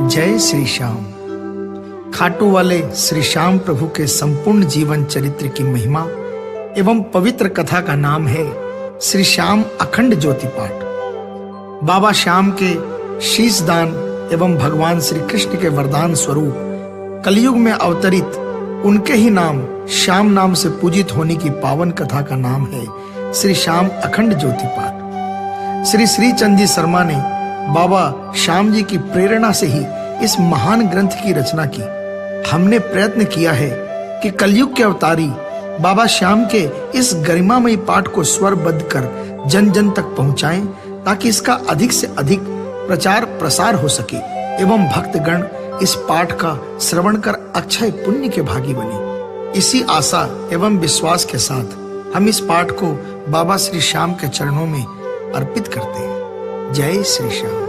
जय श्री श्याम। खाटू वाले श्री श्याम प्रभु के संपूर्ण जीवन चरित्र की महिमा एवं पवित्र कथा का नाम है श्री श्याम अखंड ज्योति पाठ। बाबा श्याम के शीश दान एवं भगवान श्री कृष्ण के वरदान स्वरूप कलयुग में अवतरित उनके ही नाम श्याम नाम से पूजित होने की पावन कथा का नाम है श्री श्याम अखंड ज्योति पाठ। श्री श्री चंद जी शर्मा ने बाबा श्याम जी की प्रेरणा से ही इस महान ग्रंथ की रचना की। हमने प्रयत्न किया है कि कलयुग के अवतारी बाबा श्याम के इस गरिमामयी पाठ को स्वरबद्ध कर जन जन तक पहुंचाएं, ताकि इसका अधिक से अधिक प्रचार प्रसार हो सके एवं भक्तगण इस पाठ का श्रवण कर अक्षय पुण्य के भागी बने। इसी आशा एवं विश्वास के साथ हम इस पाठ को बाबा श्री श्याम के चरणों में अर्पित करते हैं। जय श्री श्याम।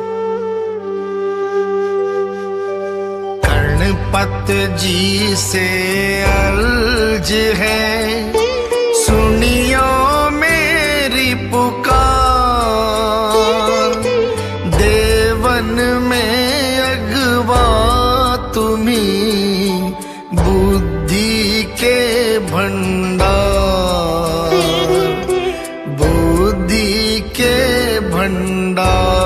कर्णपत जी से अर्ज है, सुनियो मेरी पुकार। देवन में अगवा तुम्ही, बुद्धि के भंडार, बुद्धि के भंडार।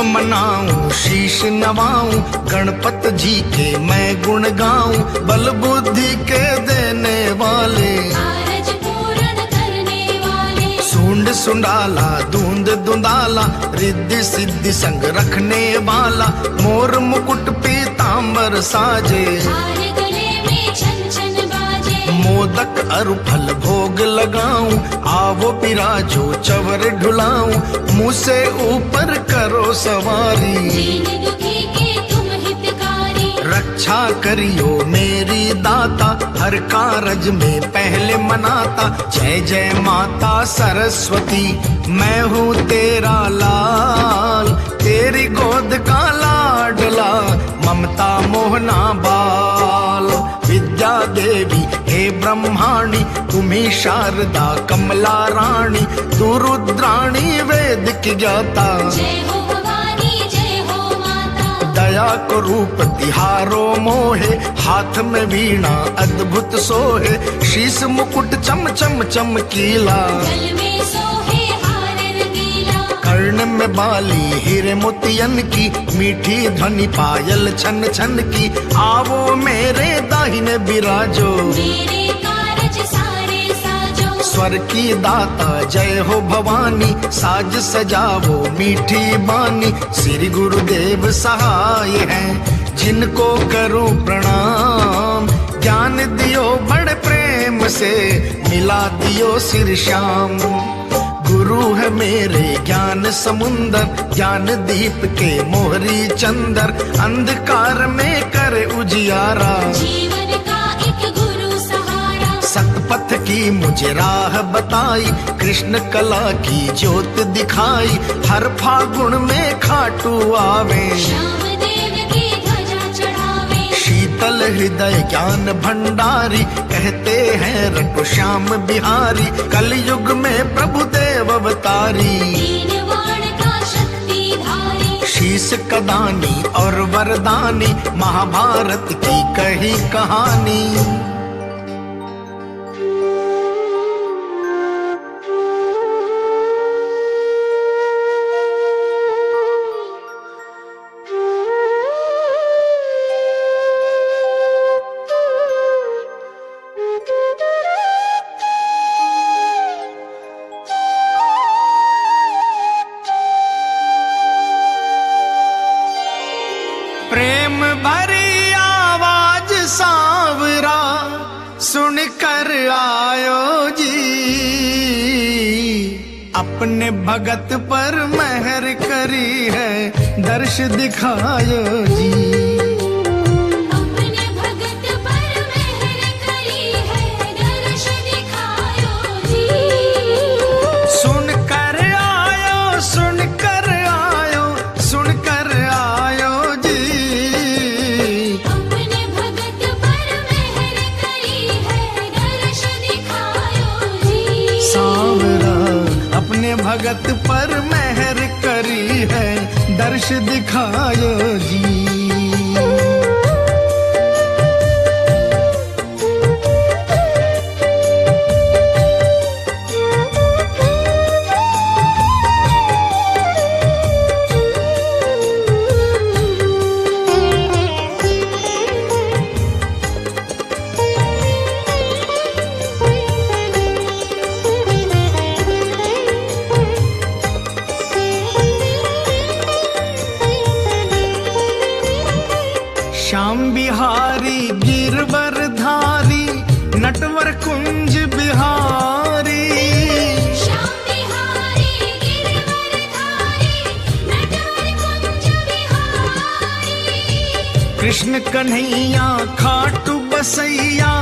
मनाऊं शीश नवाऊं, गणपत जी के मैं गुण गाऊं। बल बुद्धि के देने वाले, कारज पूर्ण करने वाले। सूंड सुंडाला धूंद धुंधाला, रिद्धि सिद्धि संग रखने वाला। मोर मुकुट पीतांबर साजे, मोदक अरु फल भोग लगाऊं। आवो पिराजो चवर ढुलाऊं, मुँह से ऊपर करो सवारी। दीन दुखी के तुम हितकारी, रक्षा करियो मेरी दाता। हर कारज में पहले मनाता, जय जय माता सरस्वती। मैं हूँ तेरा लाल, तेरी गोद का लाडला। ममता मोहना बाल, विद्या देवी हे ब्रह्माणी। तुम्ही शारदा कमला रानी, तू रुद्राणी वेद की ज्ञाता। जय हो भवानी जय हो माता, दया को रूप तिहारो मोहे। हाथ में वीणा अद्भुत सोहे, शीश मुकुट चम चम चमकीला। गल में सोहे हार रंगीला, कर्ण में बाली हीरे मोतियन की। मीठी ध्वनि पायल छन छन की, आवो मेरे दाहिने बिराजो। मेरे कारज सारे साजो, स्वर की दाता जय हो भवानी। साज सजावो मीठी बानी, श्री गुरुदेव सहाय हैं, जिनको करूं प्रणाम। ज्ञान दियो बड़े प्रेम से, मिला दियो श्री श्याम। गुरु है मेरे ज्ञान समुंदर, ज्ञान दीप के मोहरी चंदर। अंधकार में करे उजियारा, जीवन का एक गुरु सहारा। सतपथ की मुझे राह बताई, कृष्ण कला की ज्योत दिखाई। हर फागुन में खाटू आवे, श्याम देव की ध्वजा चढ़ावे। शीतल हृदय ज्ञान भंडारी, कहते हैं रटो श्याम बिहारी। कलयुग में प्रभु देव अवतारी, तीन वाण का शक्तिधारी। शीश कदानी और वरदानी, महाभारत की कही कहानी। प्रेम भरी आवाज सांवरा, सुनकर आयो जी। अपने भगत पर मेहर करी है, दर्श दिखायो जी। अपने भगत पर मेहर करी है, दर्श दिखायो जी। सुनकर आयो सुनकर आयो सुनकर आयो जी। भगत पर मेहर करी है, दर्श दिखायो जी। श्याम बिहारी गिरवर धारी, नटवर कुंज बिहारी। श्याम बिहारी गिरवर धारी, नटवर कुंज बिहारी। कृष्ण कन्हैया खाटू बसैया,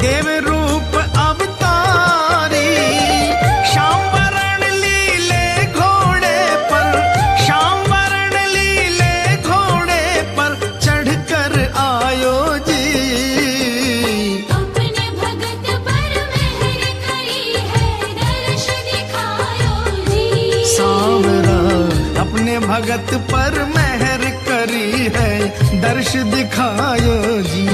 देव रूप अवतारी। श्याम वरण लीले घोड़े पर, श्याम वरण लीले घोड़े पर चढ़कर आयो जी। अपने भगत पर मेहर करी है, दर्श दिखायो जी। सांवरा अपने भगत पर मेहर करी है, दर्श दिखायो जी।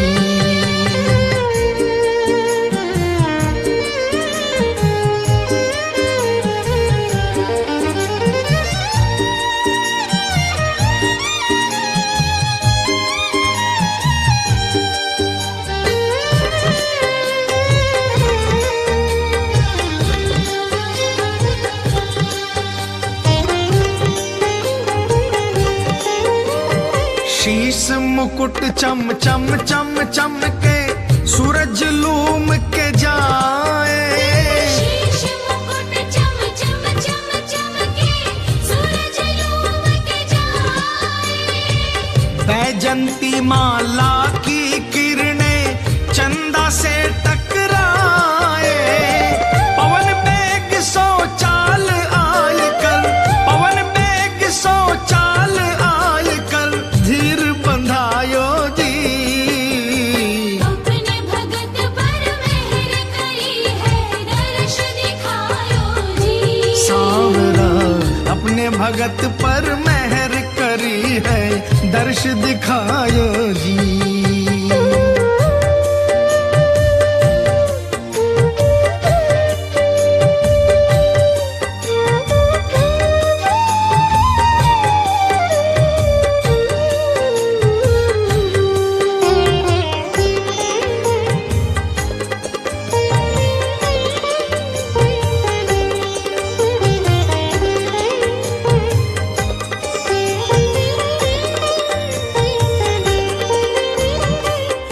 शीश मुकुट चम चम चम चम के, सूरज लूम के जाए। शीश मुकुट चम चम चम चम के, सूरज लूम के जाए। बैजंती माला की किरणें चंदा से टकराए। पवन बेग सो चाल आय कर, पवन बेग सो चाल आय कर, धीर बंधायो जी। अपने भगत पर मेहर करी है, दर्श दिखायो जी। सांवरा अपने भगत पर मेहर करी है, दर्श दिखायो जी।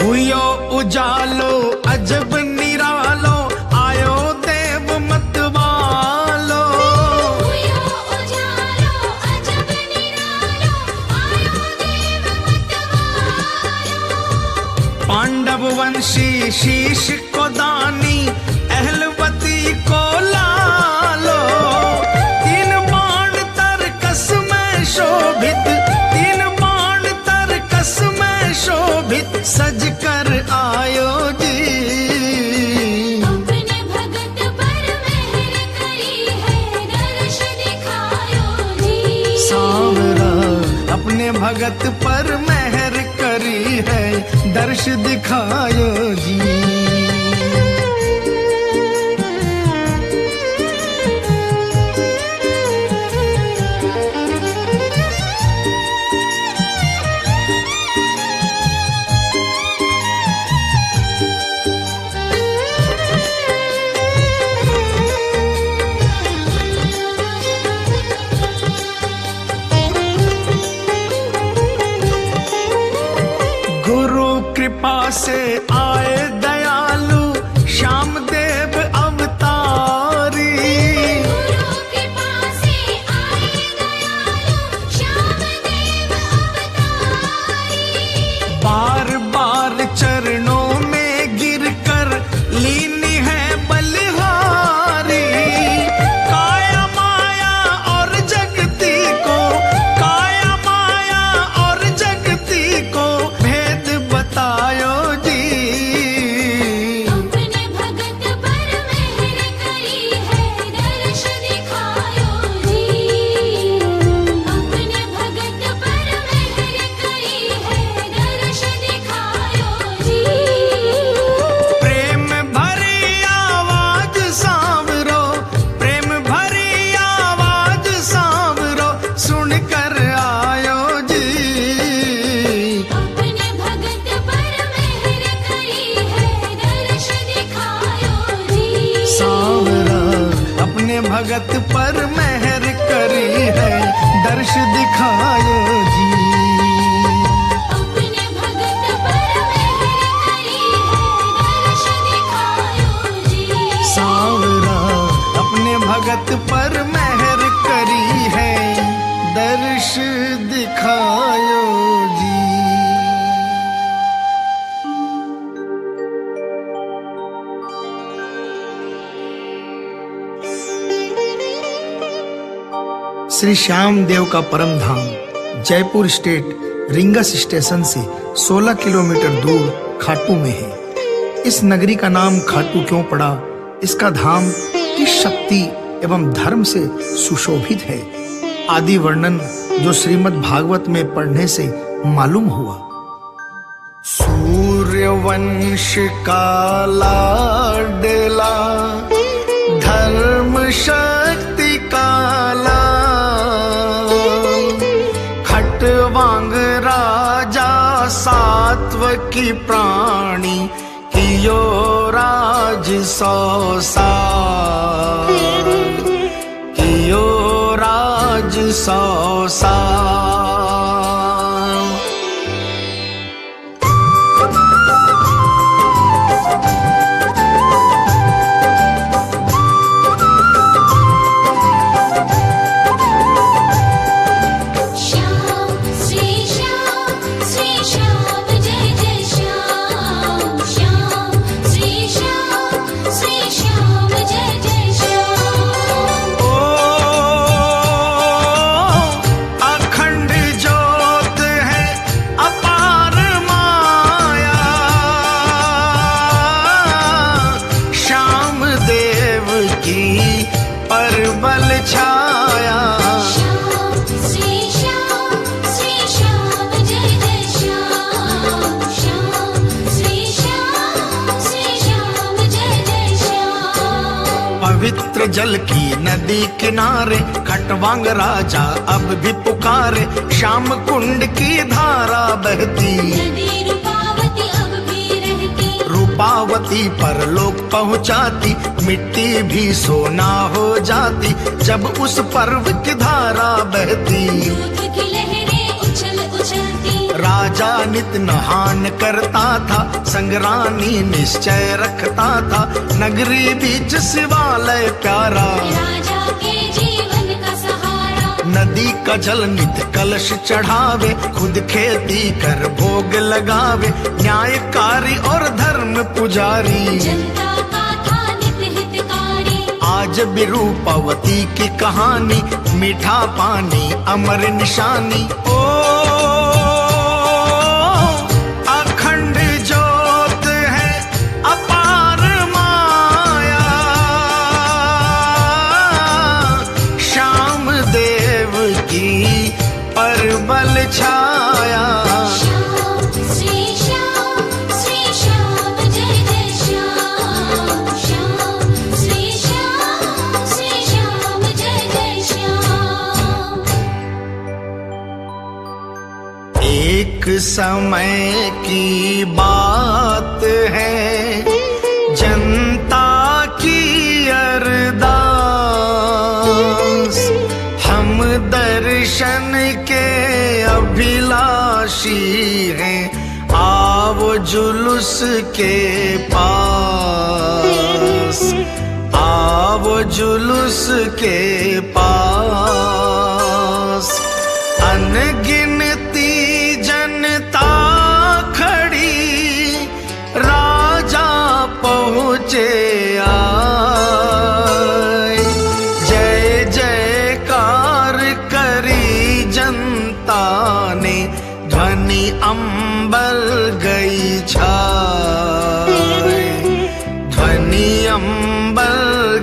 हुयो उजालो अजब निरालो, आयो देव मतवालो। हुयो उजालो अजब निरालो, आयो देव मतवालो। पांडव वंशी शीश को दानी, अहलवती को लालो। तीन बाण तरकस में शोभित, तीन बाण तरकस में शोभित, सज कर आयो जी। अपने भगत पर मेहर करी है, दर्श दिखायो जी। सांवरा अपने भगत पर मेहर करी है, दर्श दिखायो जी। गुरु कृपा से आए दयालु, श्याम देव अवतारी। गुरु कृपा से आए दयालु, श्याम देव अवतारी। बार बार चरणों में गिरकर लीनी है बलिहारी। काया माया और जगती को, काया माया और जगती को भेद बतायो जी। भगत पर मेहर करी है, दर्श दिखायो जी। अपने भगत पर मेहर करी है, दर्श दिखायो जी। सांवरा अपने भगत पर मेहर करी है, दर्श दिखायो जी। श्री श्याम देव का परम धाम जयपुर स्टेट रिंगस स्टेशन से 16 किलोमीटर दूर खाटू में है। इस नगरी का नाम खाटू क्यों पड़ा, इसका धाम किस शक्ति एवं धर्म से सुशोभित है, आदि वर्णन जो श्रीमद् भागवत में पढ़ने से मालूम हुआ। सूर्यवंश का लाडला, धर्म शक्ति काला, खटवांग राजा सात्वकी प्राणी, कियो राज 100 साल, कियो राज 100 साल। श्याम श्री श्याम जय जय श्याम, श्याम श्री श्याम जय जय श्याम। ओ अखंड ज्योत है अपार माया, श्याम देव की परबल छाया। श्याम श्री श्याम जय जय श्याम, श्याम श्री श्याम जय जय श्याम। पवित्र जल की नदी किनारे खटवांग राजा अब भी पुकारे, श्याम कुंड की धारा बहती, नदी रूपावती अब भी रहती, रूपावती पर लोग पहुंचाती, मिट्टी भी सोना हो जाती जब उस पर्व की धारा बहती। दूध की लहरें उछल उछलती, राजा नित नहान करता था, संग्रानी निश्चय रखता था, नगरी बीच शिवालय प्यारा, राजा के जीवन का सहारा। नदी का जल नित कलश चढ़ावे, खुद खेती कर भोग लगावे, न्यायकारी और धर्म पुजारी, जनता का था नित हितकारी। आज भी रूपवती की कहानी, मीठा पानी अमर निशानी। ओ अखंड ज्योत है अपार माया, श्याम देव की परबल छाया। श्याम श्री श्याम जय जय श्याम, श्याम श्री श्याम जय जय श्याम। एक समय की बात है, जनता की अरदास, हम दर्शन के अभिलाषी हैं, आओ जुलूस के पास, आओ जुलूस के पास। अनगिनती जनता खड़ी, राजा पहुँचे आए, जय जयकार करी जनता ने, ध्वनि अंबर गई छाए, ध्वनि अंबर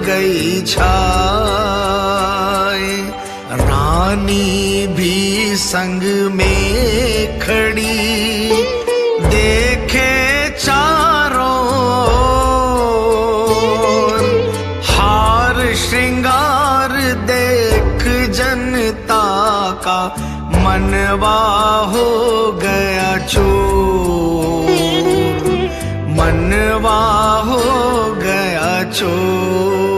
गई छाए। रानी भी संग में खड़ी, देखे चारों ओर, हार श्रृंगार देख जनता का, मनवा हो गया चोर, मनवा हो गया चोर।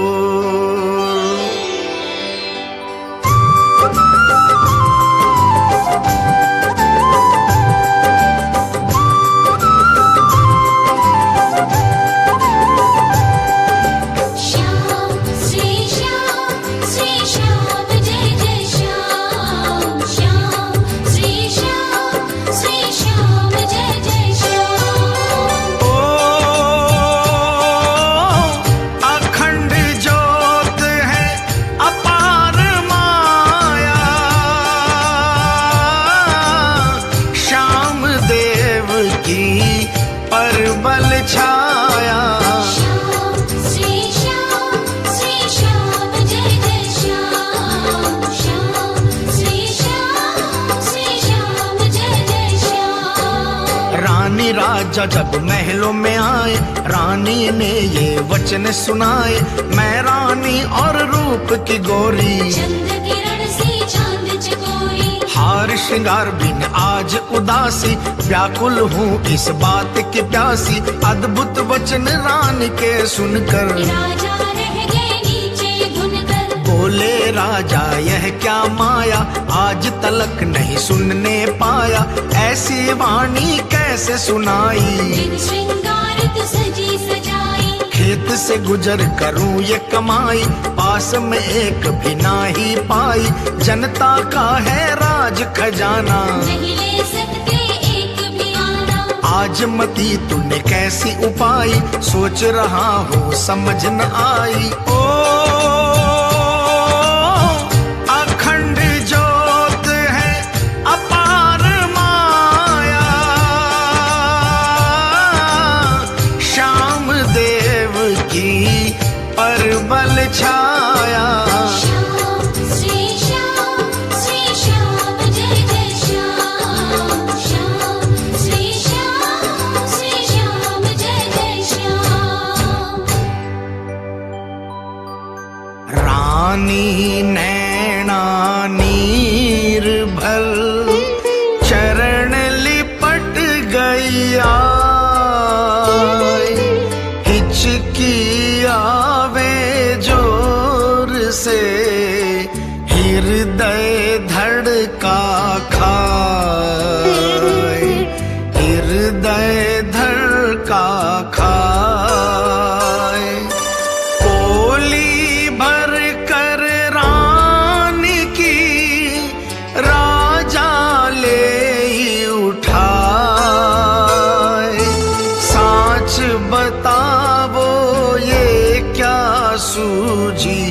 छाया। श्याम श्री श्याम जय जय श्याम। श्याम श्री श्याम जय जय श्याम। रानी राजा जब महलों में आए, रानी ने ये वचन सुनाए, मैं रानी और रूप की गोरी, चंद किरण सी चांद चकोरी। हार श्रृंगार बिन आज उदासी, व्याकुल हूँ इस बात की प्यासी। अद्भुत वचन रानी के सुनकर राजा रह गए नीचे धुनकर। बोले राजा यह क्या माया, आज तलक नहीं सुनने पाया। ऐसी वाणी कैसे सुनाई, दिन श्रृंगारित सजी सजाई। खेत से गुजर करूं ये कमाई, पास में एक भी ना ही पाई। जनता का है राज खजाना, नहीं ले सकते एक भी आना। आज मती तूने कैसी उपाई, सोच रहा हूँ समझ न आई। ओ अखंड ज्योत है अपार माया, श्याम देव की परबल छाया। श्याम श्री श्याम जय जय श्याम। श्याम श्री श्याम जय जय श्याम। रानी नैना नीर भर, चरण लिपट गई आय। हिचकी आवे जोर से, हृदय धड़का खाए, हृदय धड़का खाए। कोली भर कर रानी की, राजा ले ही उठाए। साच बतावो ये क्या सूझी,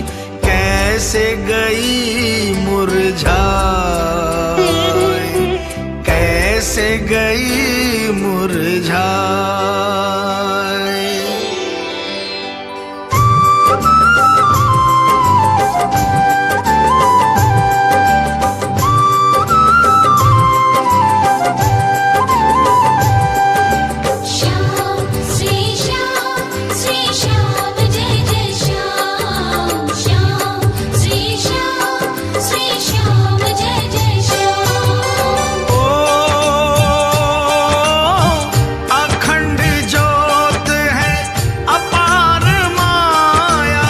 कैसे गई मुरझाए, कैसे गई मुरझाए। श्याम श्री श्याम जय जय श्याम। श्याम श्री श्याम जय जय श्याम। ओ अखंड ज्योत है अपार माया,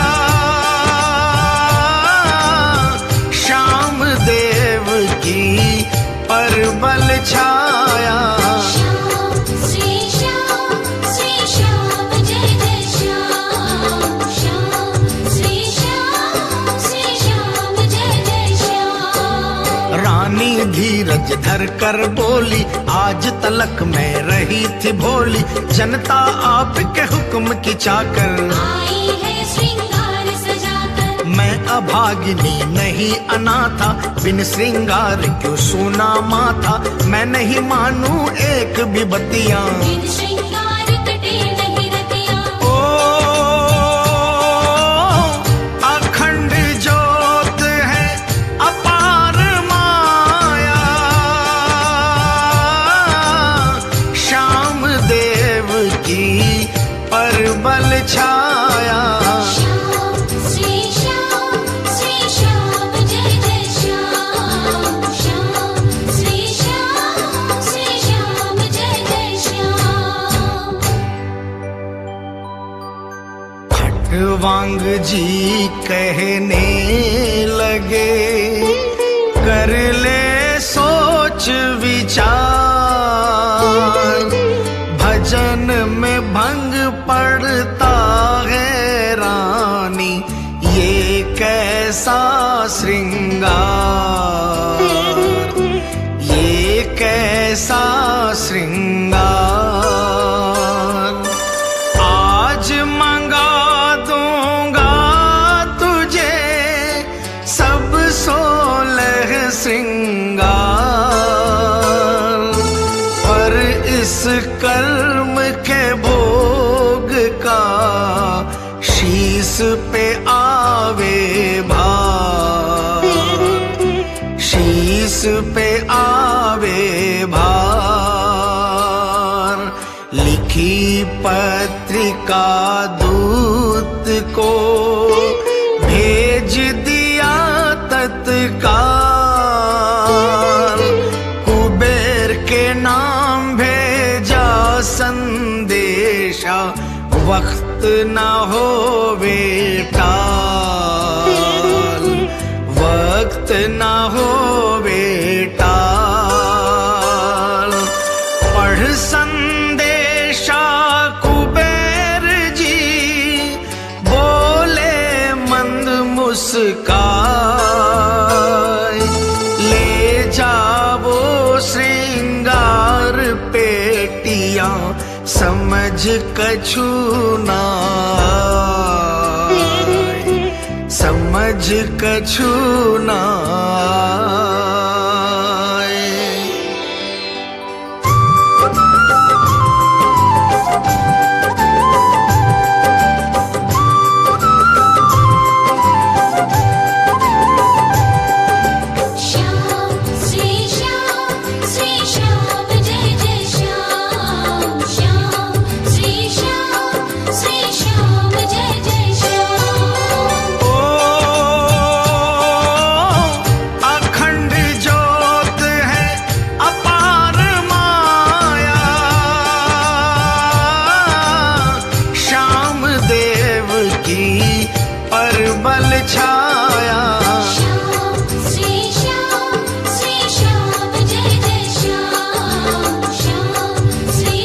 श्याम देव की परबल छाया। श्याम श्री श्याम जय जय श्याम। श्याम श्री श्याम जय जय श्याम। रानी धीरज धर कर बोली, आज तलक मैं रही थी भोली। जनता आपके हुक्म की चाकर, आई है श्रृंगार सजाकर। मैं अभागिनी नहीं अनाथा, बिन श्रृंगार क्यों सूना माथा। मैं नहीं मानू एक भी बतिया, बिन श्रृंगार कटे नहीं रतिया। ओ अखंड ज्योत है अपार माया, श्याम देव की परबल छाया। श्याम श्री श्याम जय जय श्याम। श्याम श्री श्याम जय जय श्याम। खटवांग जी कहने लगे, कर ले सोच विचार। भजन में भंग पड़ता है रानी, ये कैसा श्रृंगार, ये कैसा श्रृंगार। आज मंगा दूंगा तुझे सब 16 श्रृंगार, पर इस कर्म के बोझ पे आवे भार। लिखी पत्रिका दूत को भेज दिया तत्काल। कुबेर के नाम भेजा संदेशा, वक्त न हो बेटाल, वक्त न हो बेटाल। पढ़ संदेशा कुबेर जी, बोले मंद मुस्काए। ले जाओ श्रृंगार पेटियां, समझ कछु ना आए, समझ कछु ना आए। श्याम श्री श्याम जय जय श्याम। श्याम श्री श्याम जय जय श्याम। ओ अखंड ज्योत है अपार माया, श्याम देव की परबल छाया। श्याम श्री श्याम जय जय श्याम। श्याम श्री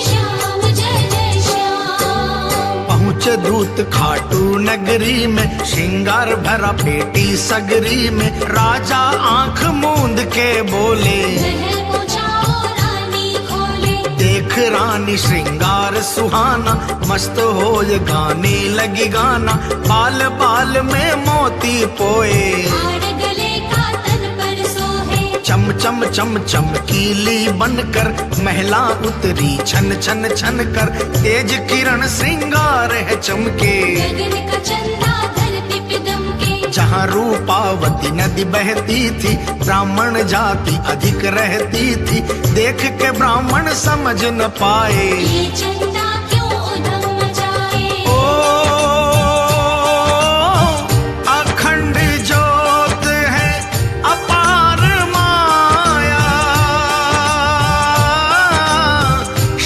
श्याम जय जय श्याम। पहुँचे दूत खाटू नगरी में, श्रृंगार भरा पेटी सगरी में। राजा आंख मूंद के बोले, महल को जाओ रानी खोले। देख रानी श्रृंगार सुहाना, मस्त हो ये गाने लगी गाना। बाल बाल में मोती पोए, हार गले का तन पर सोहे। चम चम चम चमकीली बनकर महिला उतरी छन छन छन कर। तेज किरण श्रृंगार है चमके, गगन का चंदा धरती पे दमके। जहाँ रूपावती नदी बहती थी, ब्राह्मण जाति अधिक रहती थी। देख के ब्राह्मण समझ न पाए, ये चंदा क्यों उधम मचाए। ओ अखंड ज्योत है अपार माया,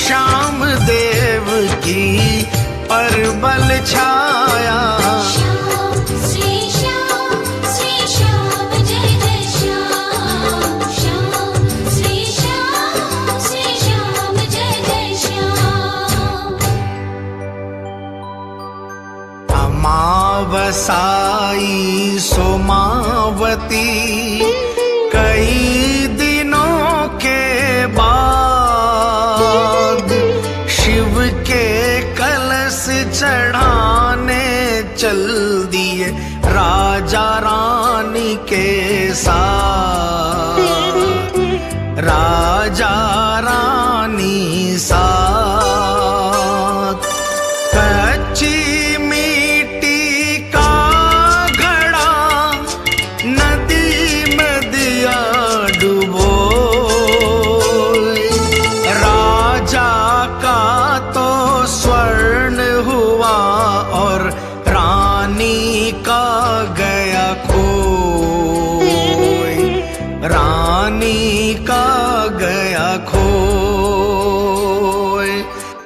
श्याम देव की परबल छाया। श्याम श्री श्याम जय जय श्याम। श्याम श्री श्याम जय जय श्याम। अमावसाई सोमावती, कई दिनों के बाद शिव के कलश चढ़ाने चल दिए राजा रानी के साथ। राजा रानी साथ कच्ची मिट्टी का घड़ा नदी में दिया डुबोए। राजा का तो स्वर्ण हुआ और रानी का गया खोए। रानी का गया खोए।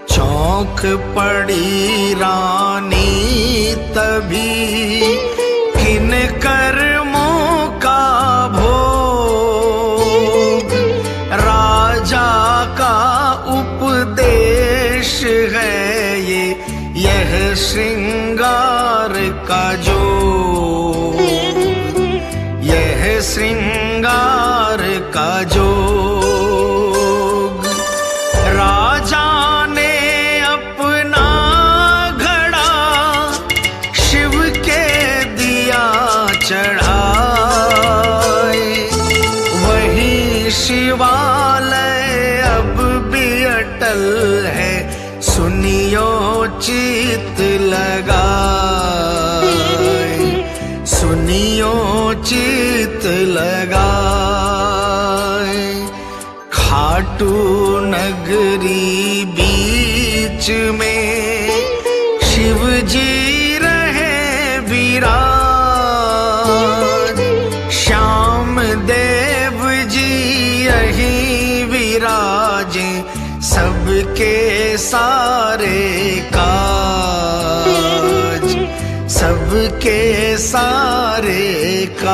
चौंक पड़ी रानी तभी, किन कर्मों का भोग। राजा का उपदेश है ये, यह श्रृंगार का जोग। यह श्रृंगार का जोग। राजा ने अपना घड़ा शिव के दिया चढ़ाए। वही शिवालय अब भी अटल है, सुनियो चित लगाए। सुनियो चित लगाए, खाटू नगरी बीच में शिव जी रहे विराज, श्याम देव जी यहीं विराजे, सबके सारे काज, सबके सारे काज।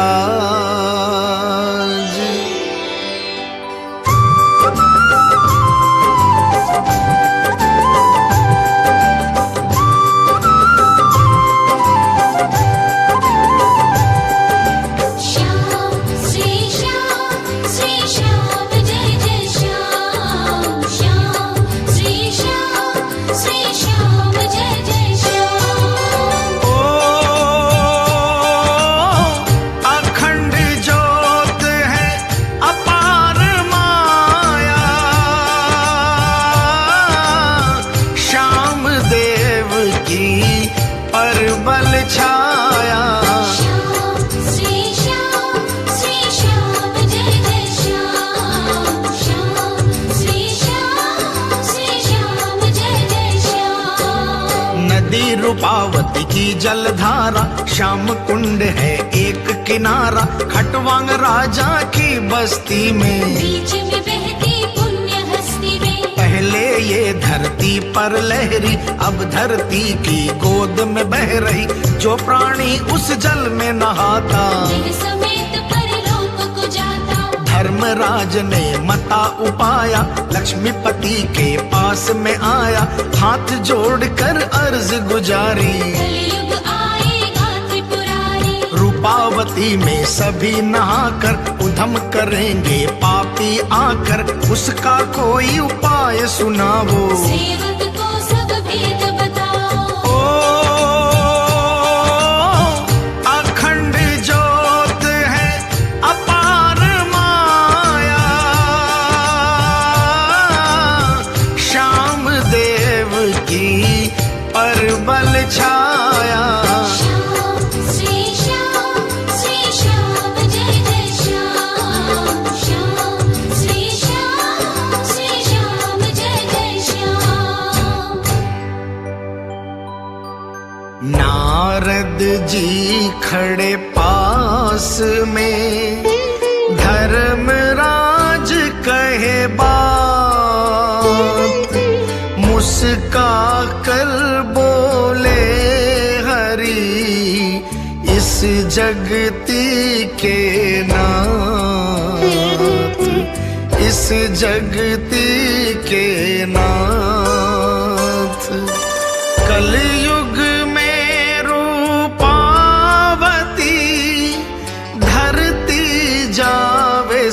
श्याम श्री श्याम जय जय श्याम, श्याम श्री श्याम जय जय श्याम। ओ अखंड ज्योत है अपार माया, श्याम देव की परबल छाया। श्याम श्री श्याम जय जय श्याम, श्याम श्री श्याम जय जय श्याम। नदी रूपावती की जलधारा, श्याम कुंड है एक किनारा, खटवांग राजा की बस्ती में, बीच में बहती पुण्य हस्ती में। पहले ये धरती पर लहरी, अब धरती की गोद में बह रही, जो प्राणी उस जल में नहाता, देह समेत परलोक को जाता। धर्मराज ने मता उपाया, लक्ष्मीपति के पास में आया, हाथ जोड़कर अर्ज गुजारी, कलयुग आएगा त्रिपुरारी। रूपावती में सभी नहाकर उधम करेंगे पापी आकर, उसका कोई उपाय सुनावो, सेवक को सब भेद बताओ। ओ अखंड ज्योत है अपार माया, श्याम देव की परबल छाया। श्याम श्री श्याम जय जय श्याम, श्याम श्री श्याम जय जय श्याम। नारद जी खड़े पास में, धर्मराज कहे बात, मुस्का कर बोले हरि, इस जगती के नाथ, इस जगती के नाथ। कलयुग में रूपावती धरती जावे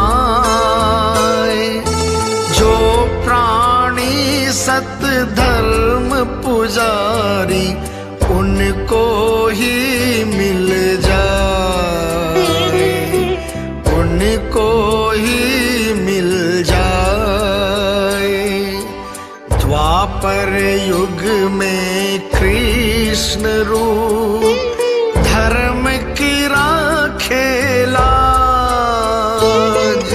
समाए, जो प्राणी सत धर्म पुजारी, उनको ही मिल जाए, उनको ही मिल जाए। द्वापर युग में कृष्ण रूप, धर्म की राखे लाज,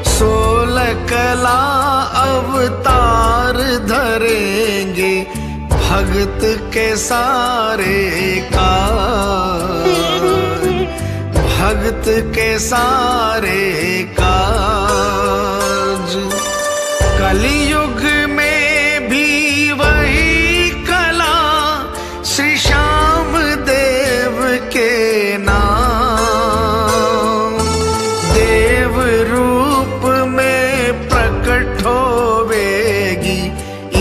16 कला अवतार धरेंगे, भगत के सारे काज, भगत के सारे काज। कलयुग में भी वही कला, श्री श्याम देव के नाम, देव रूप में प्रकट होवेगी,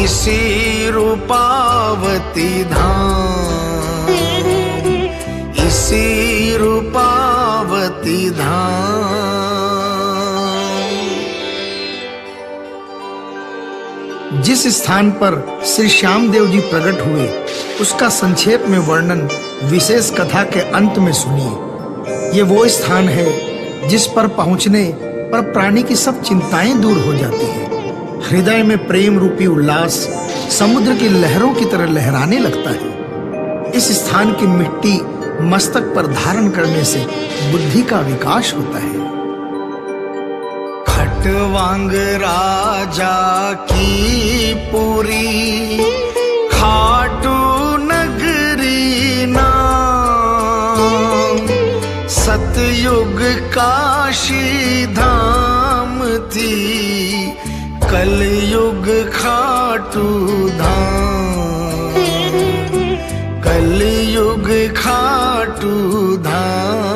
इसी रूपावती धाम, इसी रूपावती धाम। जिस स्थान पर श्री श्याम देव जी प्रकट हुए उसका संक्षेप में वर्णन विशेष कथा के अंत में सुनिए। ये वो स्थान है जिस पर पहुंचने पर प्राणी की सब चिंताएं दूर हो जाती हैं, हृदय में प्रेम रूपी उल्लास समुद्र की लहरों की तरह लहराने लगता है। इस स्थान की मिट्टी मस्तक पर धारण करने से बुद्धि का विकास होता है। खटवांग राजा की पूरी खाटू नगरी नाम, सतयुग काशी धाम थी, कलयुग खाटू धाम, कलयुग खाटू धाम।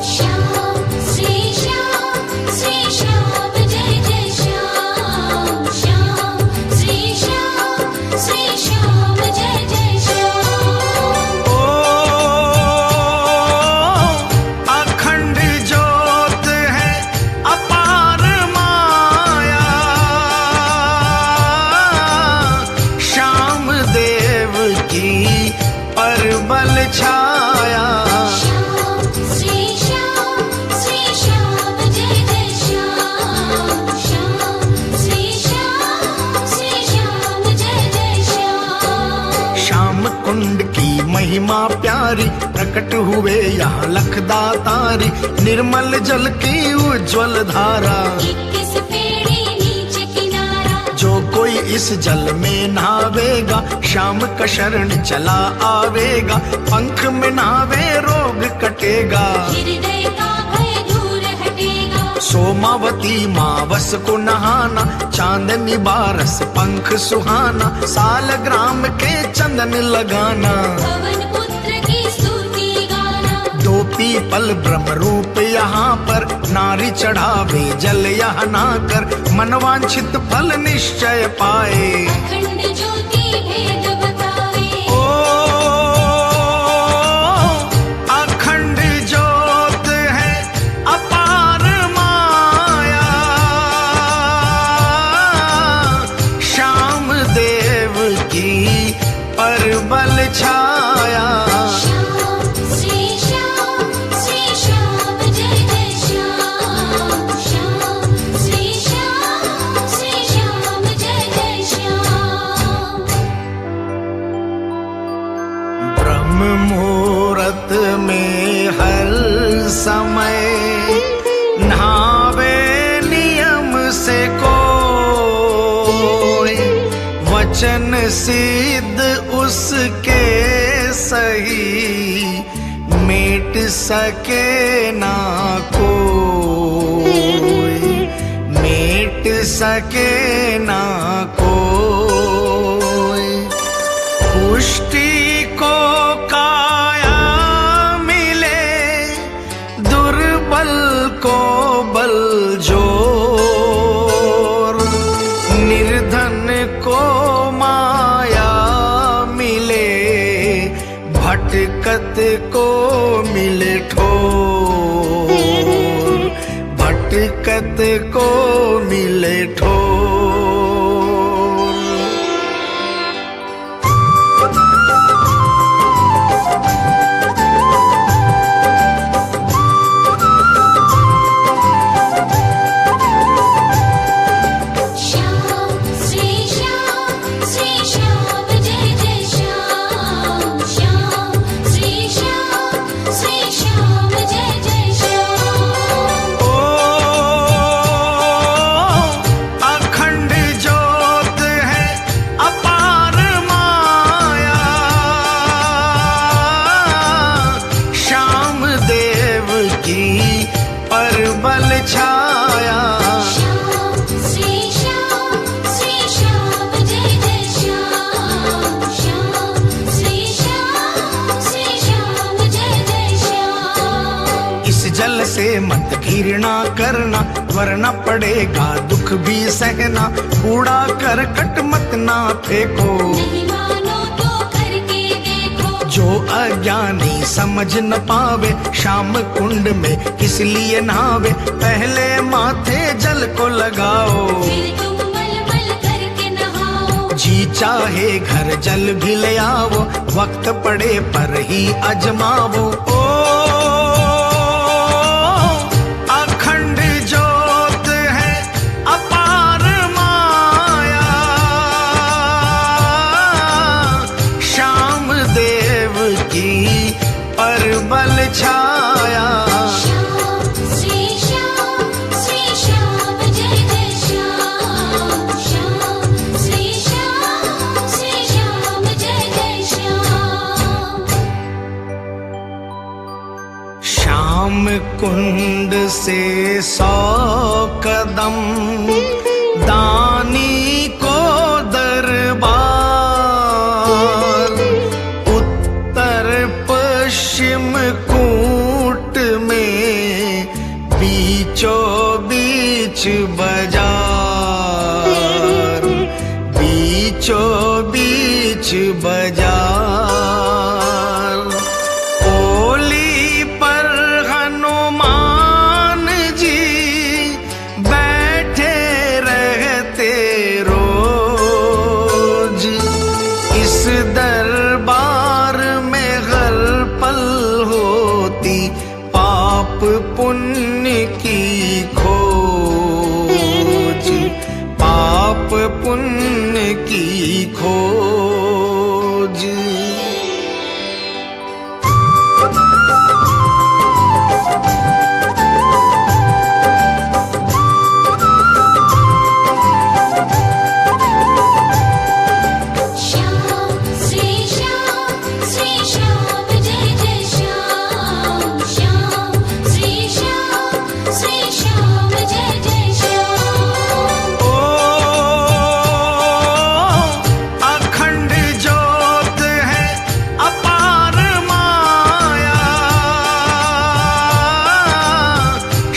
श्याम श्री श्याम जय जय श्याम, श्याम श्री श्याम जय जय श्याम। ओ अखंड ज्योत है अपार माया, श्याम देव की परबल छाया। श्याम श्री श्याम जय जय श्याम, श्याम श्री श्याम जय जय श्याम। श्याम कुंड की महिमा प्यारी, प्रकट हुए यहाँ लखदातारी, निर्मल जल की उज्जवल धारा। 21 पेड़ी नीचे किनारा, जो कोई इस जल में नहावेगा, श्याम का शरण चला आवेगा, पंख में नावे रोग कटेगा। हृदय का भय दूर हटेगा। सोमावती मावस को नहाना, चांदनी बारस पंख सुहाना, सालग्राम के चंदन लगाना। पवन पुत्र की स्तुति गाना, दो पीपल ब्रह्म रूप यहाँ पर, नारी चढ़ावे जल यहाँ ना कर, मनवांछित फल निश्चय पाए। अखंड ज्योति भेद बतावे। ओ अखंड ज्योत है अपार माया, श्याम देव की परबल छाया। श्याम श्री श्याम जय जय श्याम, श्याम श्री श्याम जय जय श्याम। ब्रह्म मुहूर्त में हर समय नहावे नियम से कोई, वचन सिद्ध उसके सही, मेट सके ना कोई, मेट सके ना कोई। पुष्टि को काया मिले, दुर्बल को बल जोर, निर्धन को माया मिले, भटकत को मिले ठोर, भटकत को मिले ठोर। श्याम श्री श्याम जय जय श्याम, श्याम श्री श्याम जय जय श्याम। ओ अखंड ज्योत है अपार माया, श्याम देव की परबल छाया। श्याम श्री श्याम जय जय श्याम, श्याम श्री श्याम जय जय श्याम। इस जल से मत घृणा करना, वरना पड़ेगा दुख भी सहना, कूड़ा करकट मत ना फेंको। नहीं मानो तो करके देखो, जो अज्ञानी समझ न पावे, श्याम कुंड में किस लिए नहावे, पहले माथे जल को लगाओ। फिर तुम मल करके नहाओ। जी चाहे घर जल भी ले आओ, वक्त पड़े पर ही अजमाओ। ओ से 100 कदम दानी को दरबार, उत्तर पश्चिम कूट में बीचों बीच बाजार, बीचों बीच बाजार। ओली पर हनुमान जी बैठे रहते रोज, इस दरबार में हर पल होती पाप पुण्य की खोज, पाप पुण्य की खोज। श्याम श्री श्याम जय जय श्याम, श्याम श्री श्याम जय जय श्याम। ओ अखंड ज्योत है अपार माया,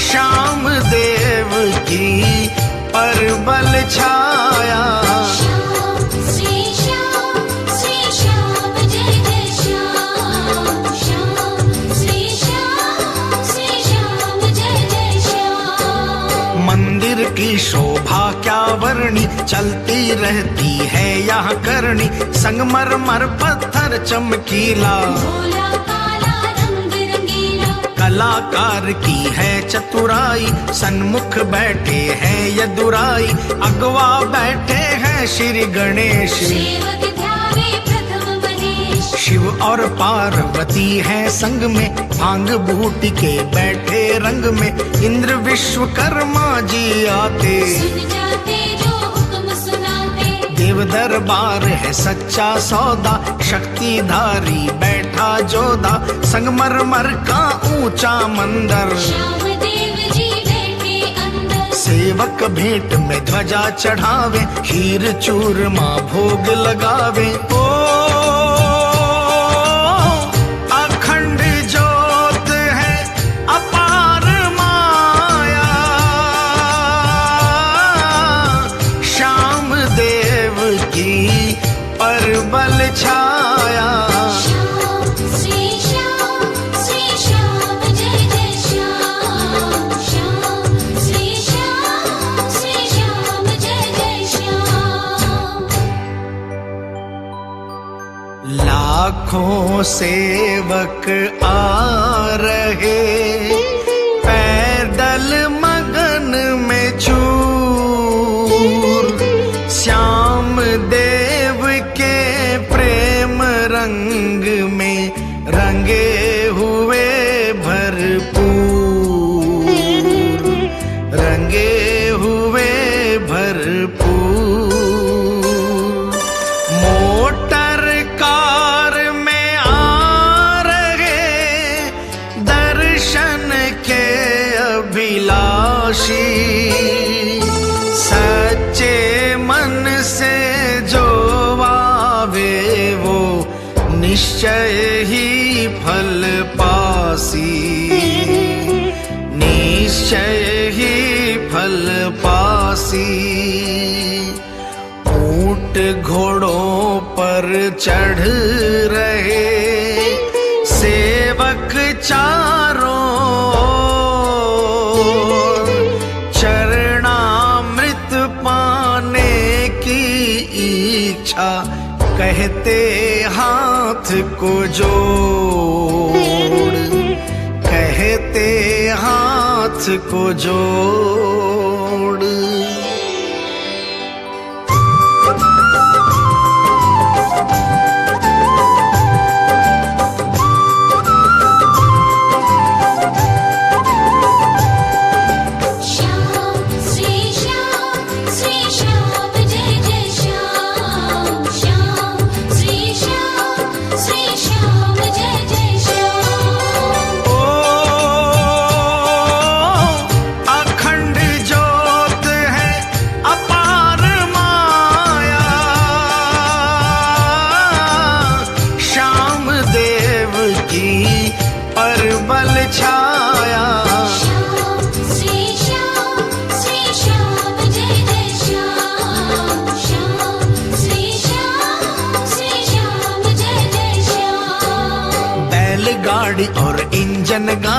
श्याम देव की परबल छाया। श्याम श्री श्याम जय जय श्याम, श्याम श्री श्याम जय जय श्याम। मंदिर की शोभा क्या वर्णी, चलती रहती है यहाँ करनी, संगमरमर पत्थर चमकीला, भोला काला रंग रंगीला। कलाकार की है चतुराई, सन्मुख बैठे हैं यदुराई, अगवा बैठे हैं श्री गणेश। सेवक ध्यावे प्रथम महेश, शिव और पार्वती हैं संग में, भांग बूटी के बैठे रंग में, इंद्र विश्वकर्मा जी आते, सुन जाते जो हुक्म सुनाते। देव दरबार है सच्चा सौदा, शक्तिधारी बैठा जोधा, संगमरमर का ऊंचा मंदिर, श्याम देव जी बैठे अंदर। सेवक भेंट में ध्वजा चढ़ावे, खीर चूरमा भोग लगावे। ओ अखंड ज्योत है अपार माया, श्याम देव की परबल छाया। श्याम श्री श्याम जय जय श्याम, श्याम श्री श्याम जय जय श्याम। लाखों सेवक आ रहे, पैदल मगन में चूर, श्याम देव के प्रेम रंग में रंगे हुए भरपूर, रंगे हुए भरपूर। मोटर कार में आ रहे दर्शन के अभिलाषी, सच्चे मन से जो आवे वो निश्चय ही फल पासी, निश्चय ही फल पासी। ऊंट घोड़ों पर चढ़ रहे सेवक चारों ओर, चरणामृत पाने की इच्छा कहते हाथ को जोड़, कहते हाथ को जोड़। श्याम श्री श्याम जय जय श्याम, श्याम श्री श्याम जय जय श्याम। ओ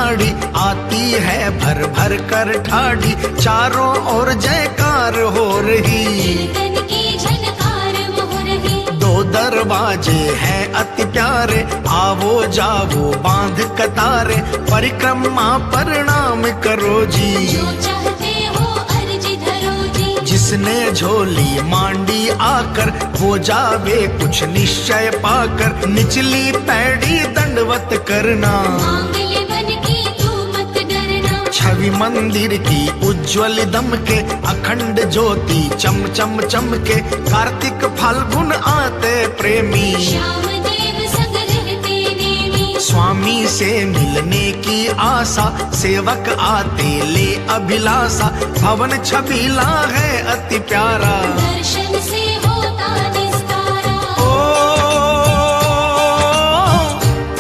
नाड़ी, आती है भर भर कर ठाड़ी, चारों ओर जयकार हो रही, कीर्तन की झनकार मोह रही। दो दरवाजे हैं अति प्यारे, आवो जावो बांध कतारे, परिक्रमा प्रणाम करो जी, जो चाहते हो अर्जी धरो जी। जिसने झोली मांडी आकर, वो जावे कुछ निश्चय पाकर, निचली पैड़ी दंडवत करना, मांग ले बन की तू मत डरना। छवि मंदिर की उज्ज्वल दम के, अखंड ज्योति चम चम चमके, कार्तिक फाल्गुन आते प्रेमी, श्याम देव संग रहते नेमी। स्वामी से मिलने की आशा, सेवक आते ले अभिलाषा, भवन छबीला है अति प्यारा, दर्शन से होता निस्तारा। ओ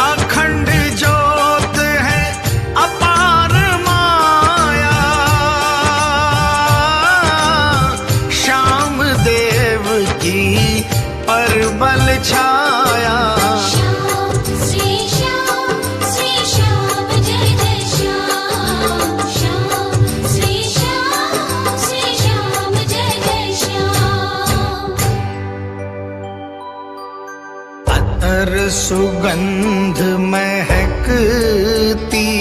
अखंड ज्योत है अपार माया, श्याम देव की परबल छाया, श्याम श्री श्याम जय जय श्याम। श्याम श्री श्याम जय जय श्याम। अतर सुगंध महकती,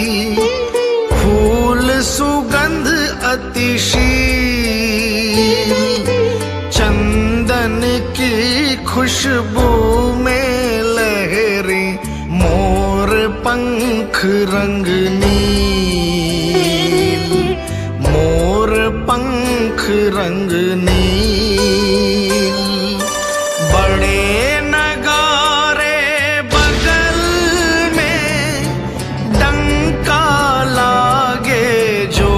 फूल सुगंध अतिशील, चंदन की खुशबू में लहरे, मोर पंख रंग नील, मोर पंख रंग नील, बड़े नगारे बगल में, डंका लागे जो,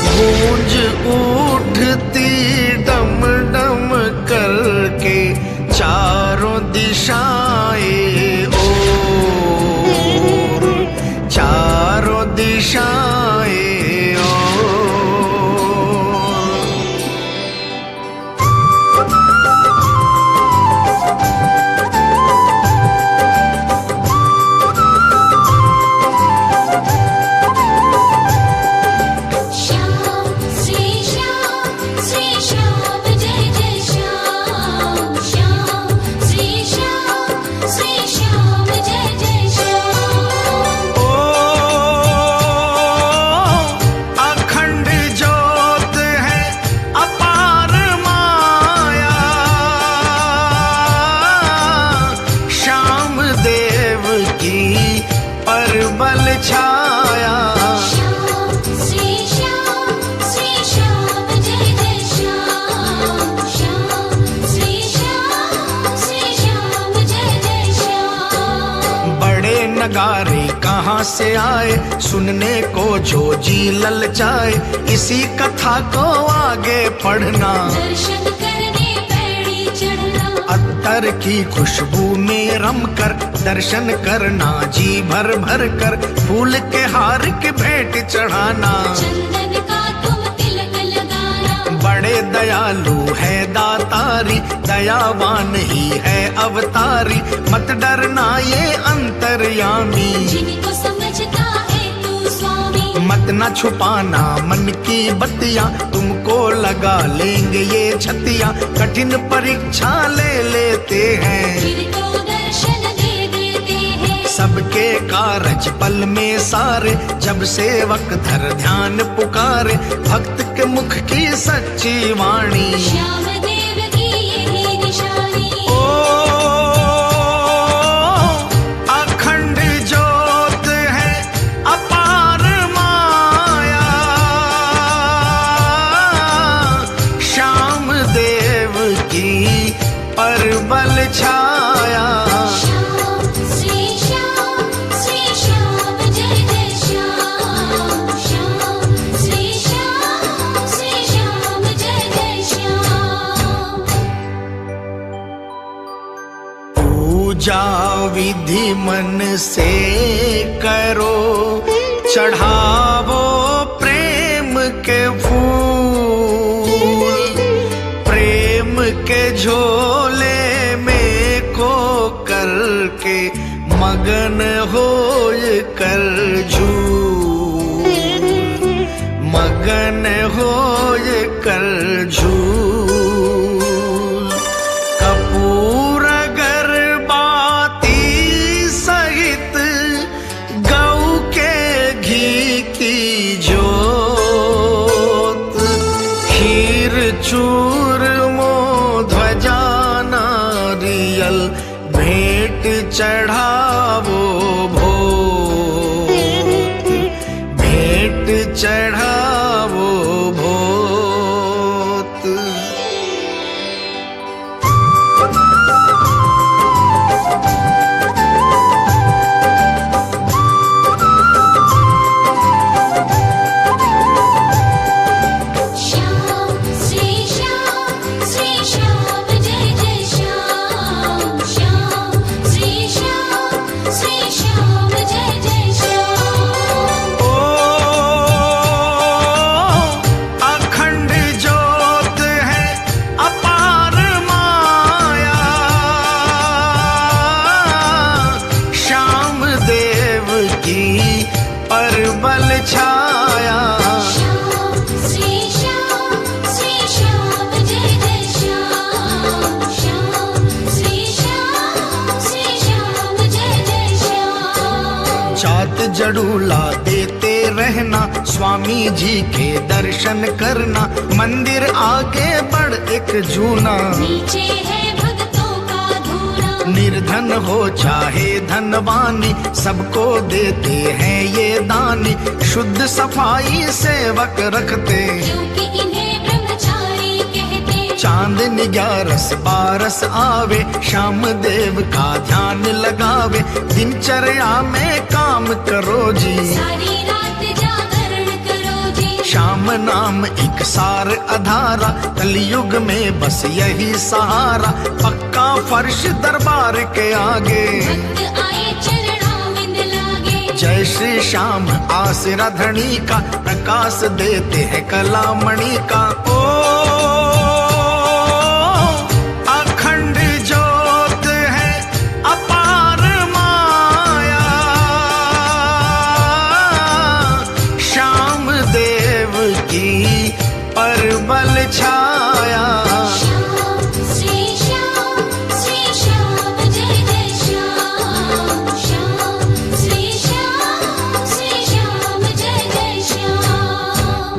गूंज उठती डम डम करके, चारों दिशाएं ओर, चारों दिशाएं ओर। श्याम श्री श्याम जय जय श्याम। श्याम श्री श्याम जय जय श्याम। ओ अखंड ज्योत है अपार माया, श्याम देव की परबल छाया, श्याम श्री श्याम जय जय श्याम। श्याम श्री श्याम जय जय श्याम। बड़े नगारे कहाँ से आए, सुनने को जो जी ललचाए, इसी कथा को आगे पढ़ना, दर्शन करने पैड़ी चढ़ना। अत्तर की खुशबू में रम कर, दर्शन करना जी भर भर कर, फूल के हार की भेंट चढ़ाना, चंदन का तुम तिलक लगाना। बड़े दयालु है दातारी, दयावान ही है अवतारी, मत डरना ये अंतर्यामी, जिनको समझता है तू स्वामी। मत न छुपाना मन की बत्तियां, तुमको लगा लेंगे ये छतियां, कठिन परीक्षा ले लेते हैं, फिर तो दर्शन दे देते हैं। सबके कारज पल में सारे, जब सेवक धर ध्यान पुकारे, भक्त के मुख की सच्ची वाणी, श्याम देव की यही निशानी। ओ अखंड ज्योत है अपार माया, श्याम देव की परबल छाया, श्याम श्री श्याम जय जय श्याम। श्याम श्री श्याम जय जय श्याम। पूजा विधि मन से करो, चढ़ावो प्रेम के फूल, प्रेम के झोले में को करके मगन हो गगन होय कर झूल, कपूर गर्भवती सहित गौ के घी की जोत, खीर चूरमो ध्वजा नारियल भेंट चढ़ावो भोत, भेंट चढ़ावो भोत। श्याम श्री श्याम जय जय श्याम, श्याम श्री श्याम जय जय श्याम। ओ अखंड ज्योत है अपार माया, श्याम देव की परबल छाया। श्याम श्री श्याम जय जय श्याम, श्याम श्री श्याम जय जय श्याम। जात जड़ूला देते रहना, स्वामी जी के दर्शन करना, मंदिर आगे बढ़ एक जूना। नीचे है भक्तों का धूना, निर्धन हो चाहे धनवानी, सबको देते हैं ये दानी। शुद्ध सफाई सेवक रखते, क्योंकि इन्हें ब्रह्मचारी कहते। चांदनी 11-12 आवे, श्याम देव का ध्यान लगावे। दिनचर्या में काम करो जी, सारी रात जागरण करो जी। श्याम नाम एक सार अधारा, कलयुग में बस यही सहारा। पक्का फर्श दरबार के आगे, भक्त आए चरणों विंद लागे। जय श्री श्याम आसरा धनी का, प्रकाश देते हैं कलामणि का। ओ अखंड ज्योत है अपार माया, श्याम देव की परबल छाया। श्याम श्री श्याम जय जय श्याम, श्याम श्री श्याम जय जय श्याम।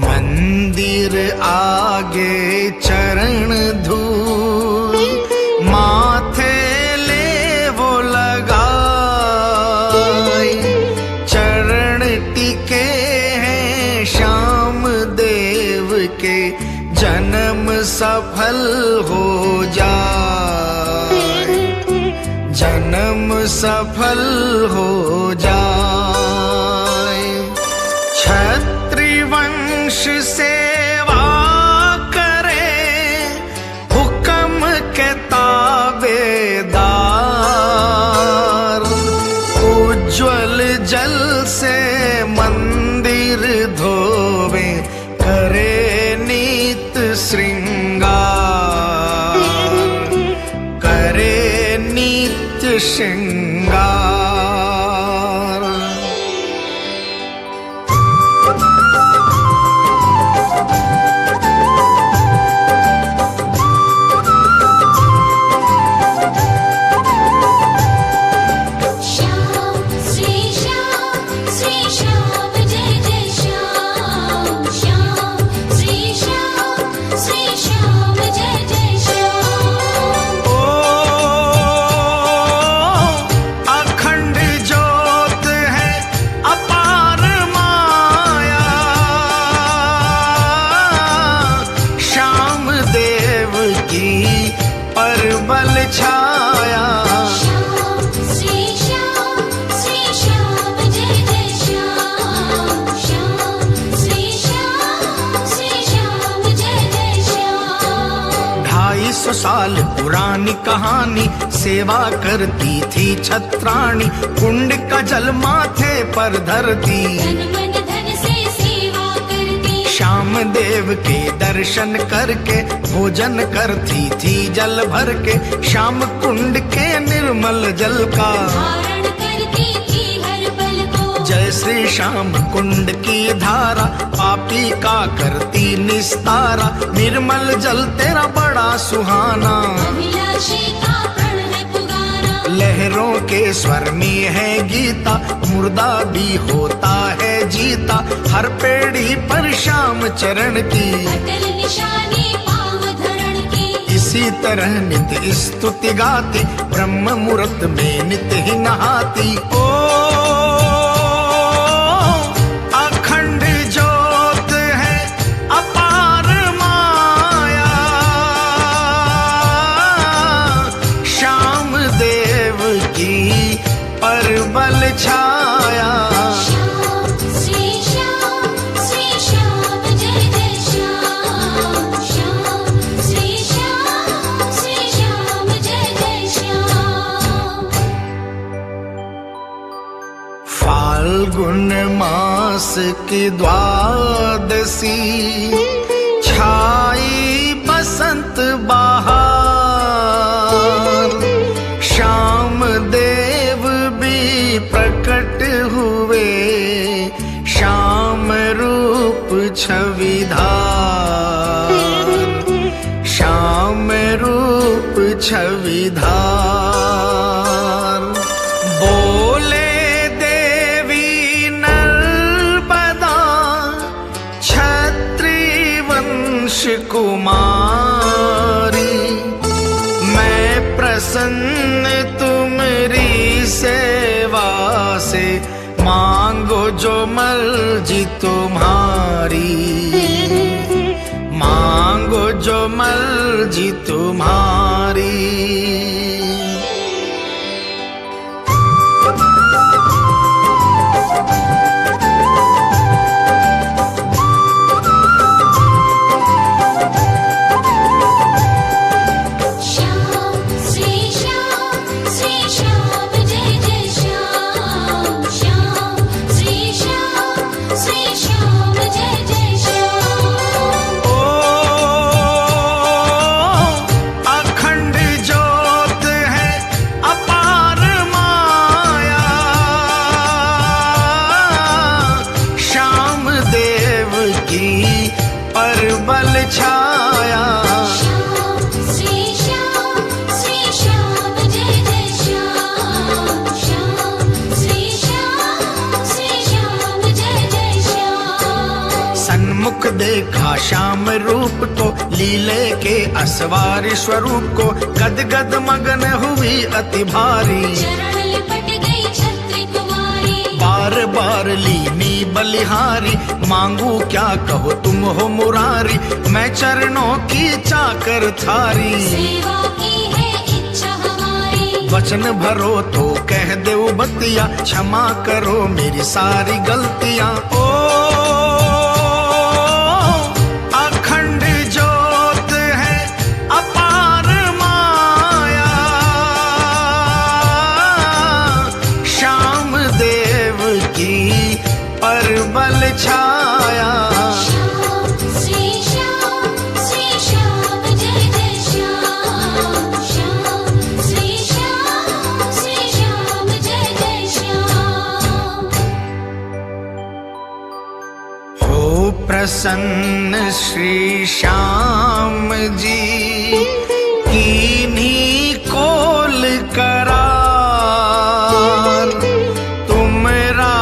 मंदिर आगे चरण धूल, माथे ले वो लगाए। चरण टिके हैं श्याम देव के, जन्म सफल हो जाए, जन्म सफल हो जाए। क्षत्रि वंश सेवा करे, हुक्म के ताबेदार। उज्ज्वल जल से मंदिर धोवे, करे नित श्रृंगार, करे नित्य श्रृंगार। श्याम श्री श्याम जय जय श्याम, श्याम श्री श्याम जय जय श्याम। ओ अखंड ज्योत है अपार माया, श्याम देव की परबल छाया। श्याम श्री श्याम जय जय श्याम, श्याम श्री श्याम जय जय श्याम। 250 साल पुरानी कहानी, सेवा करती थी छत्राणी। कुंड का जल माथे पर धरती, धन मन धन से सेवा करती। श्याम देव के दर्शन करके भोजन करती थी जल भर के। श्याम कुंड के निर्मल जल का धारण करती थी हर पल को, जैसे श्री श्याम कुंड की धारा पापी का करती निस्तारा। निर्मल जल तेरा बड़ा सुहाना, अभिलाषी का प्रण है पुकारा। लहरों के स्वर में है गीता, मुर्दा भी होता है जीता। हर पेड़ी पर श्याम चरण की अटल निशानी पाव धरण की। इसी तरह नित्य स्तुति गाती, ब्रह्म मुहूर्त में नित्य ही नहाती। ओ अखंड ज्योत है अपार माया, श्याम देव की परबल छाया। श्याम श्री श्याम जय जय श्याम। श्याम श्री श्याम जय जय श्याम। फाल्गुन मास की द्वादशी छाई बसंत बहार। श्याम देव भी प्रकट हुए, श्याम रूप छविधार। श्याम रूप छविधार। बोले देवी नर्मदा क्षत्रिय वंश कुमारी। मैं प्रसन्न तुम्हारी सेवा से, मांगो जो मर्जी तुम्हारी। मांगो जो मर्जी तुम्हारी। श्याम श्री श्याम जय जय श्याम। श्याम श्री श्याम जय जय श्याम। ओ अखंड ज्योत है अपार माया, श्याम देव की परबल छाया। श्याम श्री श्याम जय जय श्याम। श्याम श्री श्याम जय जय श्याम। सन्मुख देखा श्याम रूप को, लीले के असवार स्वरूप को। गद गद मगन हुई अति भारी, चरण लिपट गई छत्री कुमारी। बार बार लीनी बलिहारी। मांगू क्या कहो तुम हो मुरारी, मैं चरणों की चाकर थारी। सेवा की है इच्छा हमारी, वचन भरो तो कह दे बतिया, क्षमा करो मेरी सारी गलतियां। ओ अखंड ज्योत है अपार माया, श्याम देव की परबल छाया। श्याम श्री श्याम जय जय श्याम। श्याम श्री श्याम जय जय श्याम। हो प्रसन्न श्री श्याम जी कीन्ही कोल करार, तुमरा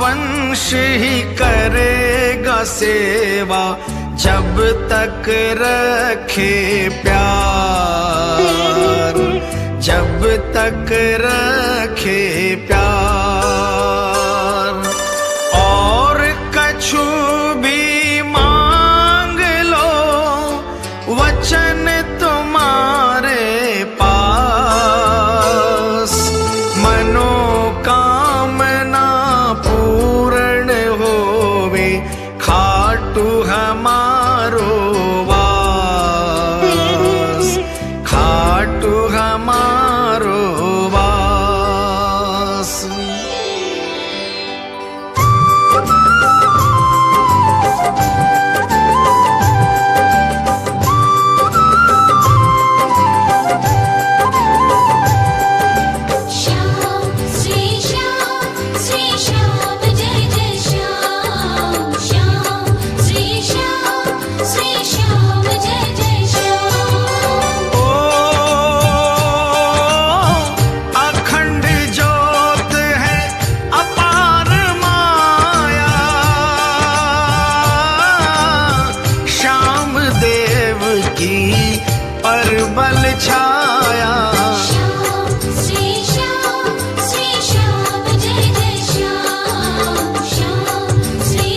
वंश ही करेगा सेवा, जब तक रखे प्यार। जब तक रखे प्यार। और कछु भी मांग लो, वचन तुम्हारे पास। मनोकामना पूर्ण होवे, खाटू हमारो वास। खाटू हमारो वास। छाया। श्याम श्री श्याम जय जय श्याम। श्याम श्री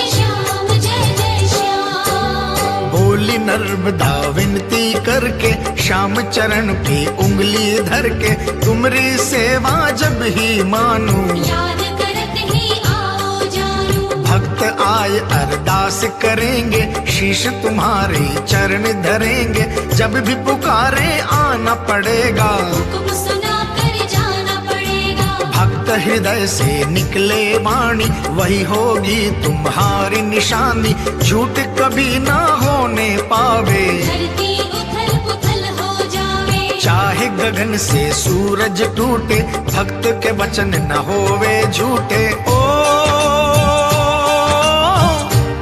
श्याम जय जय श्याम। बोली नर्मदा विनती करके, श्याम चरण पे उंगली धर के, तुमरी सेवा जब ही मानू, याद करत ही आओ जानू। भक्त आए अरदास करेंगे, शीश तुम्हारे चरण धरेंगे, जब भी पुकारे आना पड़ेगा, हुक्म सुना कर जाना पड़ेगा। भक्त हृदय से निकले वाणी, वही होगी तुम्हारी निशानी, झूठ कभी ना होने पावे, धरती उथल पुथल हो जावे। चाहे गगन से सूरज टूटे, भक्त के वचन न होवे झूठे। ओ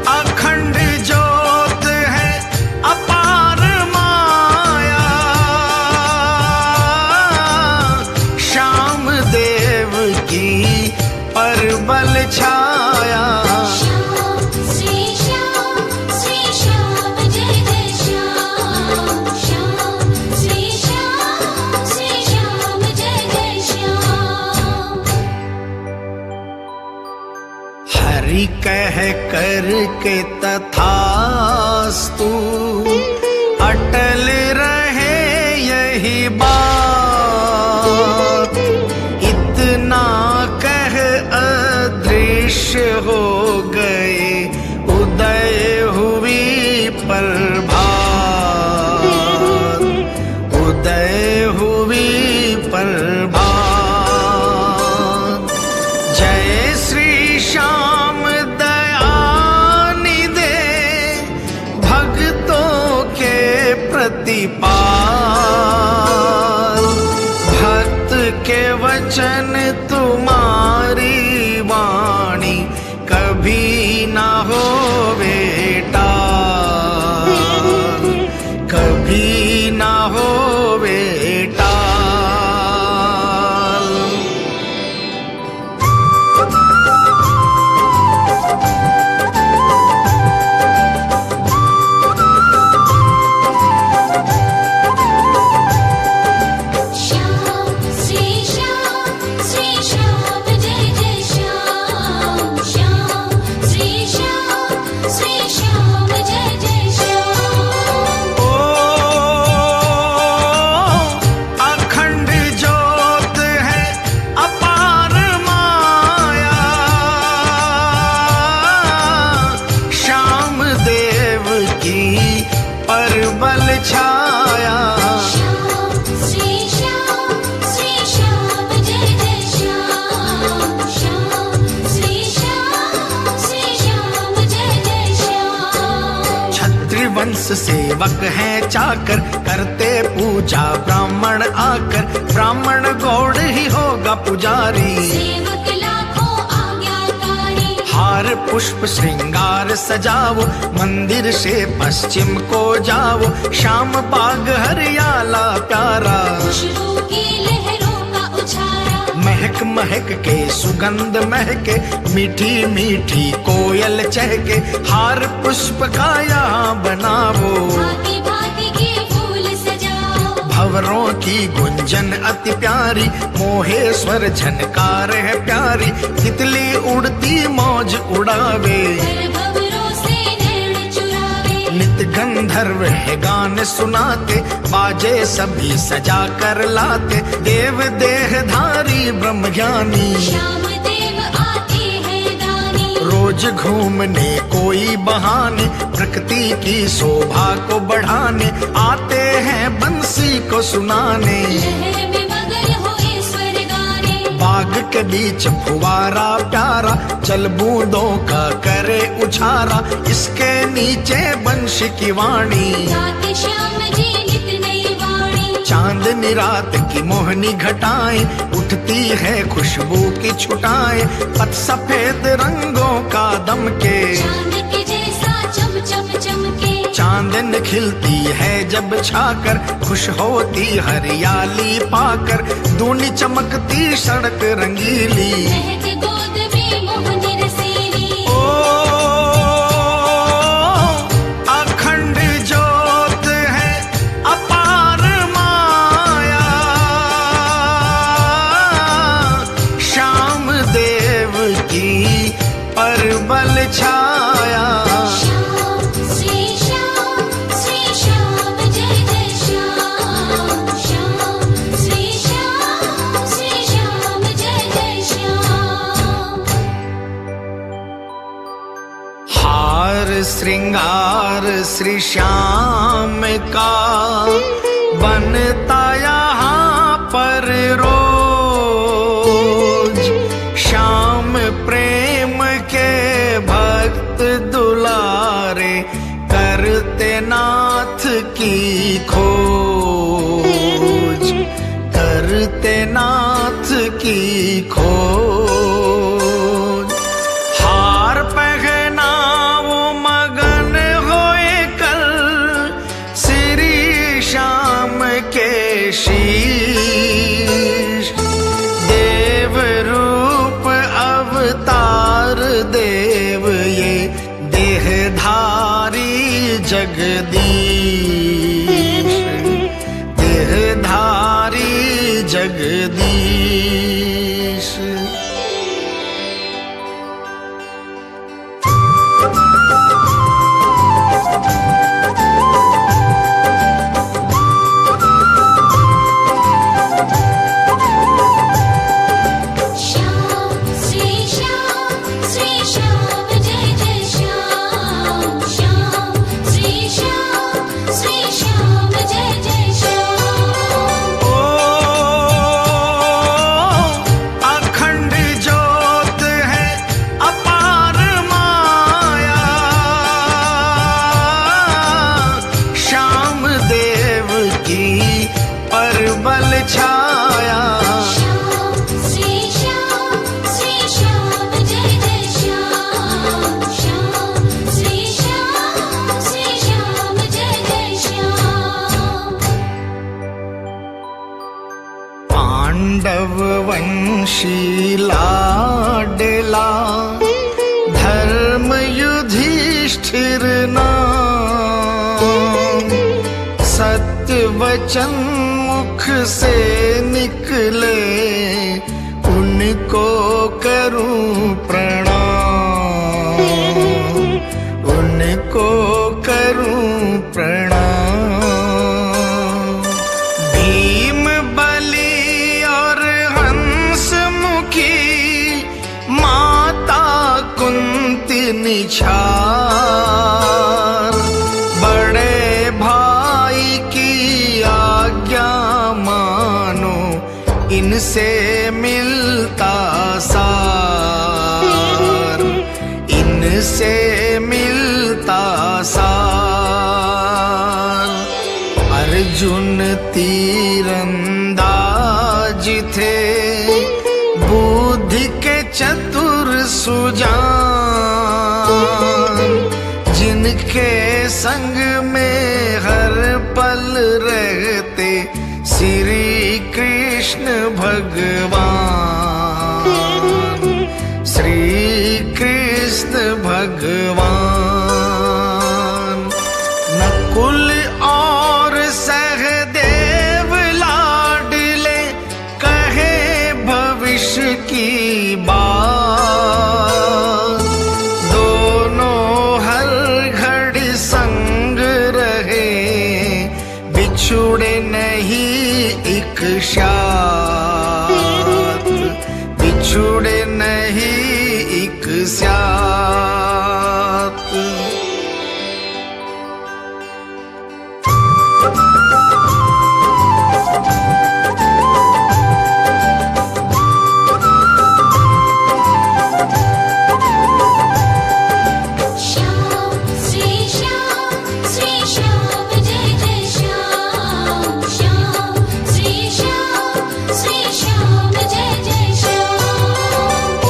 अखंड ज्योत है अपार माया, श्याम देव की परबल छाया। श्याम श्री श्याम जय जय श्याम। श्याम श्री श्याम जय जय श्याम। हरि कह कर के तथास्तु, अटल रहे यही बात, इतना कह अदृश्य हो गए, उदय हुई प्रभात, उदय हुई प्रभात। जय श्री श्याम दयानिधे, भक्तों के प्रतिपाल, भक्त के वचन तुम्हारी वाणी, कभी ना हो बेटा, कभी ना हो बेटा। श्याम श्री श्याम जय जय श्याम। श्याम श्री श्याम जय जय श्याम। ओ अखंड ज्योत है अपार माया, श्याम देव की परबल छाया। श्याम श्री श्याम जय जय श्याम। श्याम श्री श्याम जय जय श्याम। क्षत्रिय वंश सेवक हैं चाकर, करते पूजा ब्राह्मण आकर, ब्राह्मण गौड़ ही होगा पुजारी, सेवक लाखों आज्ञाकारी। हार पुष्प श्रृंगार सजाओ, मंदिर से पश्चिम को जाओ, श्याम बाग हरियाला प्यारा, खुशबू की लहरों का उछारा। महक महक के सुगंध महके, मीठी मीठी कोयल चहके, हार पुष्प का यहाँ बनाओ, भांति भांति के फूल सजाओ। भंवरों की गुंजन अति प्यारी, मोहेश्वर झनकार है प्यारी, तितली उड़ती मौज उड़ावे, भंवरों से नैन चुरावे। नित गंधर्व है गान सुनाते, बाजे सभी सजा कर लाते, देव देहधारी ब्रह्म ज्ञानी, श्याम देव आते हैं दानी। रोज घूमने कोई बहाने, प्रकृति की शोभा को बढ़ाने, आते हैं बंसी को सुनाने, लहर में मगन हो ईश्वर गाने। बाग के बीच फुवारा प्यारा, चल बूंदों का करे उछारा, इसके नीचे बंशी की वाणी, गाते श्याम जी नित नई वाणी। चांदनी रात की मोहनी घटाएं, उठती है खुशबू की छुटाएं, पत सफेद रंगों का दमके, चांद के जैसा चम चम चमके। चांदन खिलती है जब छाकर, खुश होती हरियाली पाकर, दूनी चमकती सड़क रंगीली, महक गोद में मोहनी रसीली। ओ अखंड ज्योत है की परबल छाया। श्याम श्री श्याम जय जय श्याम। श्याम श्री श्याम जय जय श्याम। हार श्रृंगार श्री श्याम का बनता यहाँ पर रोज। श्याम प्रेम के भक्त दुलारे करते नाथ की खोज, करते नाथ की खोज। हार पहना वो मगन होए कल श्री श्याम के शीश। देव रूप अवतार देव ये देहधारी जगदीश, देहधारी जगदीश। श्याम श्री श्याम जय जय श्याम। श्याम श्री श्याम जय जय श्याम। ओ अखंड ज्योत है अपार माया। श्याम देव की परबल छाया। श्याम श्री श्याम जय जय श्याम। श्याम श्री श्याम जय जय श्याम। पांडव वंशी लाडला धर्म युधिष्ठिर नाम। सत्य वचन मुख से निकले उनको करूं प्रणाम, उनको करूं प्रणाम। भीम बलि और हंस मुखी माता कुंती निछार। बड़े भाई की आज्ञा मानो इनसे मिलता सार, इनसे मिलता सार। अर्जुन तीरंदाज थे बुद्धि के चतुर सुजान। जिनके संग में हर पल रहते श्री कृष्ण भगवान, श्री कृष्ण भगवान। नकुल और सहदेव लाडले कहे भविष्य की बात। दोनों हर घड़ी संग रहे बिछुड़े नहीं एक साथ, बिछुड़े नहीं एक साथ। श्याम श्री श्याम जय जय श्याम। श्याम श्री श्याम जय जय श्याम। ओ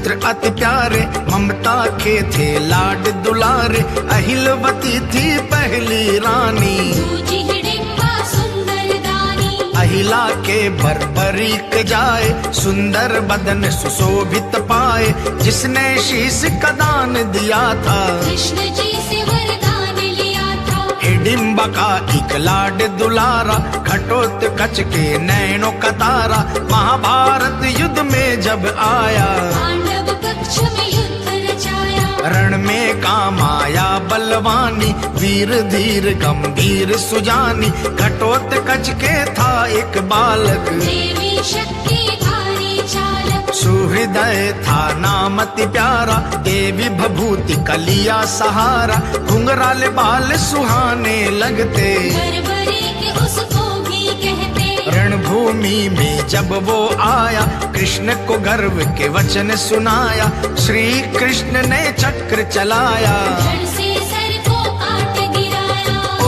पुत्र अति प्यारे, ममता के थे लाड दुलारे। अहिलवती थी पहली रानी, दूजी हिडिंबा सुंदर दानी। अहिला के बर्बरीक जाए, सुंदर बदन सुशोभित पाए। जिसने शीश का दान दिया था, कृष्ण जी से वरदान लिया था। हिडिंबा का एक लाड दुलारा, घटोत्कच के नैनों का तारा। महाभारत युद्ध में जब आया, पांडव पक्ष में युद्ध रचाया। रण में काम आया बलवानी, वीर धीर गंभीर सुजानी। घटोत्कच के था एक बालक, देवी शक्ति धारी चालक। सुहृदय था नाम अति प्यारा, देवी भभूति कलिया सहारा। घुंघराले बाल सुहाने लगते, बरबरी के उसको भी कहते। रणभूमि में जब वो आया, कृष्ण को गर्व के वचन सुनाया। श्री कृष्ण ने चक्र चलाया, धड़ से सर को काट गिराया। ओ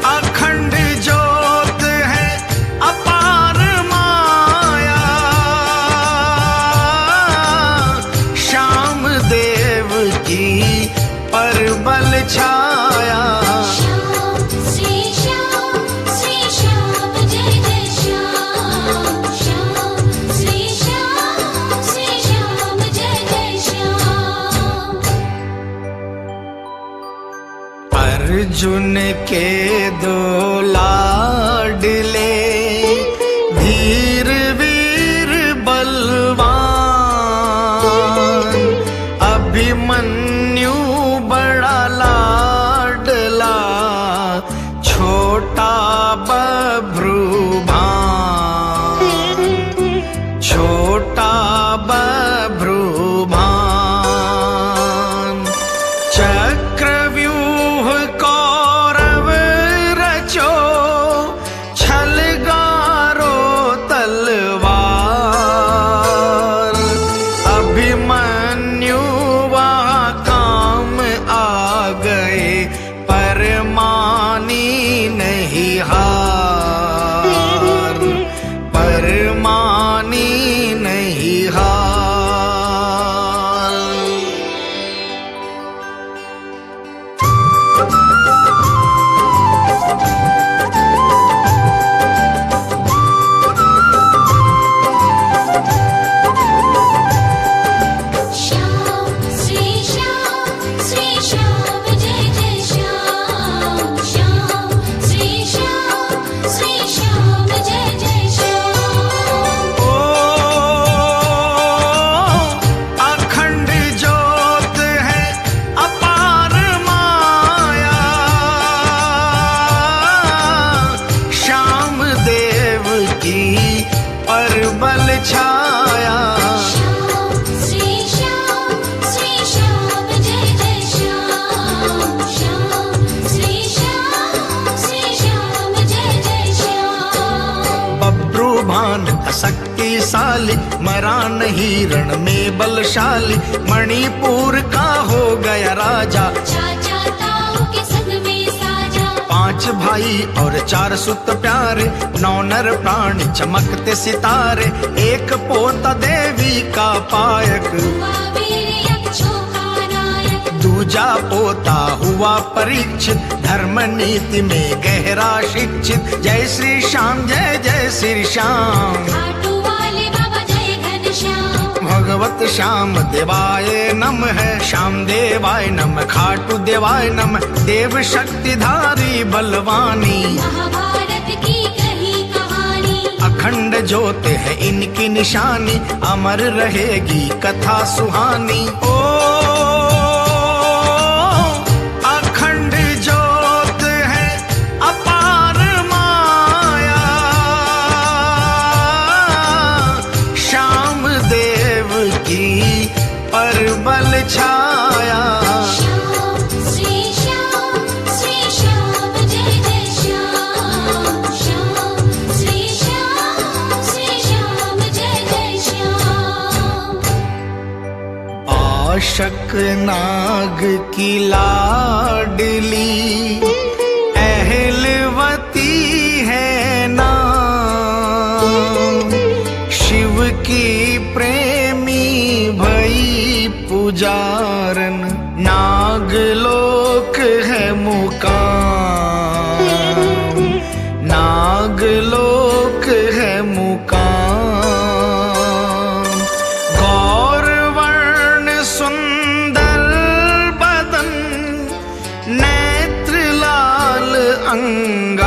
अखंड ज्योत है अपार माया, श्याम देव की परबल छाया। श्याम श्री श्याम जय जय श्याम। श्याम श्री श्याम जय जय श्याम। अर्जुन के दो लाडले, धीर वीर बलवान। अभिमन्यु बड़ा लाडला, छोटा बभ्रुभान। छोटा बभ्रुभान। चक्रव्यूह कौरव रचो, छलगारो तलवार। अभिमन्यु वहाँ काम आ गए, पर मानी नहीं हार। पर मानी नहीं हार। श्याम श्री श्याम जय जय श्याम। श्याम श्री श्याम जय जय श्याम। ओ अखंड ज्योत है अपार माया, श्याम देव की परबल छाया। श्याम श्री श्याम जय जय श्याम। श्याम श्री श्याम जय जय श्याम। बभ्रुभान शक्तिशाली, मरा नहीं रण में बलशाली। मणिपुर का हो गया राजा, चाचा ताऊ के संग में साजा। 5 भाई और 4 सुत प्यारे। 9 नर प्राणी चमकते सितारे, एक पोता देवी का पायक। हुआ वीर यक्षों का नायक। दूजा पोता हुआ परीक्षित, धर्म नीति में गहरा शिक्षित। जय श्री श्याम जय जय श्री श्याम। खाटू वाले बाबा जय घनश्याम। भगवत श्याम देवाय नम है, श्याम देवाय नम। खाटू देवाय नम, देव शक्तिधारी बलवानी। महाभारत की कही कहानी, अखंड ज्योत है इनकी निशानी। अमर रहेगी कथा सुहानी। ओ अखंड ज्योत है अपार माया, श्याम देव की परबल छाया। श्याम श्री श्याम जय जय श्याम। श्याम श्री श्याम जय जय श्याम। आशक नाग की लाडली, अहिलवती है नाम। शिव की प्रेमी भई पुजारन, नागलोक है मुकाम, नागलोक है मुकाम। गौरवर्ण सुंदर बदन, नेत्र लाल अंगार,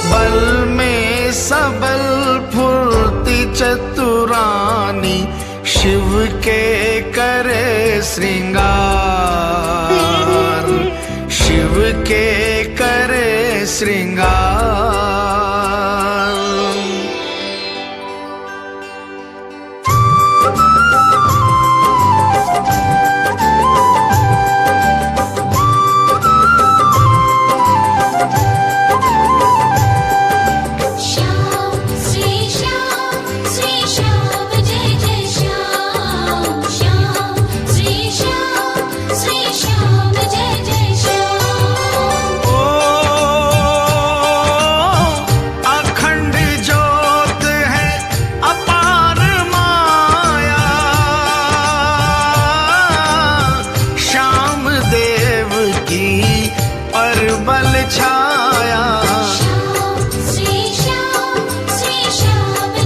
बल में सबल फुर्ती चतुरानी, शिव के करे श्रृंगार, शिव के करे श्रृंगार। श्याम श्री श्याम जय जय श्याम, श्याम श्री श्याम जय जय श्याम। ओ अखंड ज्योत है अपार माया, श्याम देव की परबल छाया। श्याम श्री श्याम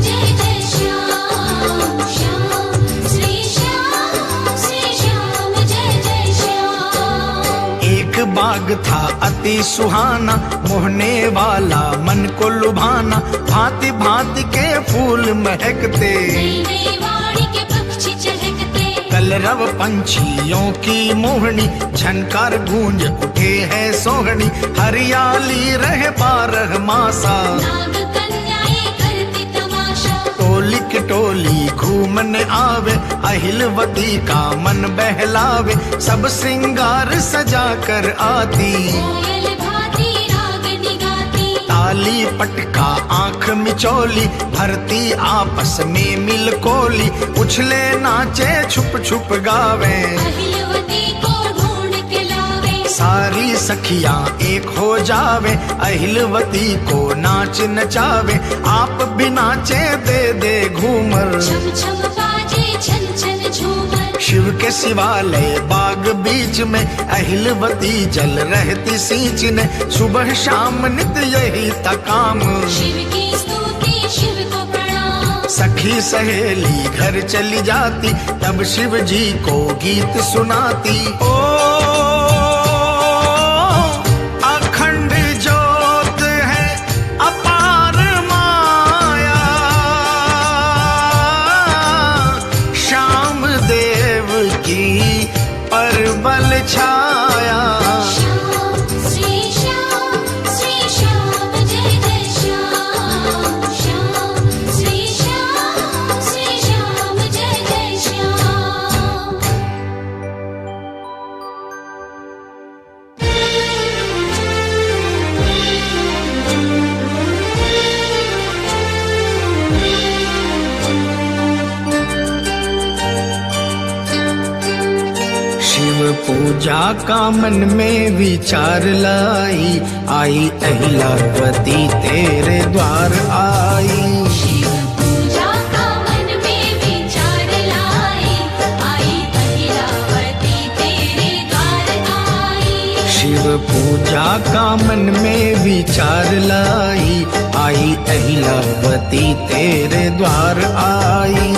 जय जय श्याम, श्याम श्री श्याम जय जय श्याम। एक बाग था अति सुहाना, मोहने वाला मन को लुभाना, भांति भांति के फूल महकते, नई नई वाणी के पक्षी चहकते, कलरव पंछियों की मोहनी, झनकार गूंज उठे है सोहनी, हरियाली रहे 12 मासा। नाग कन्याएं करती तमाशा, टोली की टोली घूमने आवे, अहिलवती का मन बहलावे, सब श्रृंगार सजा कर आती, कोयल भांति रागनी गाती, ताली पटका आंख मिचोली, भरती आपस में मिल कोली, उछले नाचे छुप छुप गावे, अहिलवती को ढूंढ के लावे, सारी सखियां एक हो जावे, अहिलवती को नाच नचावे, आप भी नाचे दे दे घूमर। छम छम बाजे छन छन झूमर, शिव के शिवालय बाग बीच में, अहिलवती जल रहती सींचने, सुबह शाम नित्य यही था काम। शिव की स्तुति शिव को प्रणाम, सखी सहेली घर चली जाती, तब शिव जी को गीत सुनाती। ओ अखंड ज्योत है अपार माया, श्याम देव की परबल छाया। श्याम श्री श्याम जय जय श्याम, श्याम श्री श्याम जय जय श्याम। शिव पूजा का मन में विचार लाई, आई अहिलावती तेरे द्वार आई। शिव पूजा का मन में विचार लाई, आई अहिलावती तेरे द्वार आई। शिव पूजा का मन में विचार लाई, आई अहिलावती तेरे द्वार आई।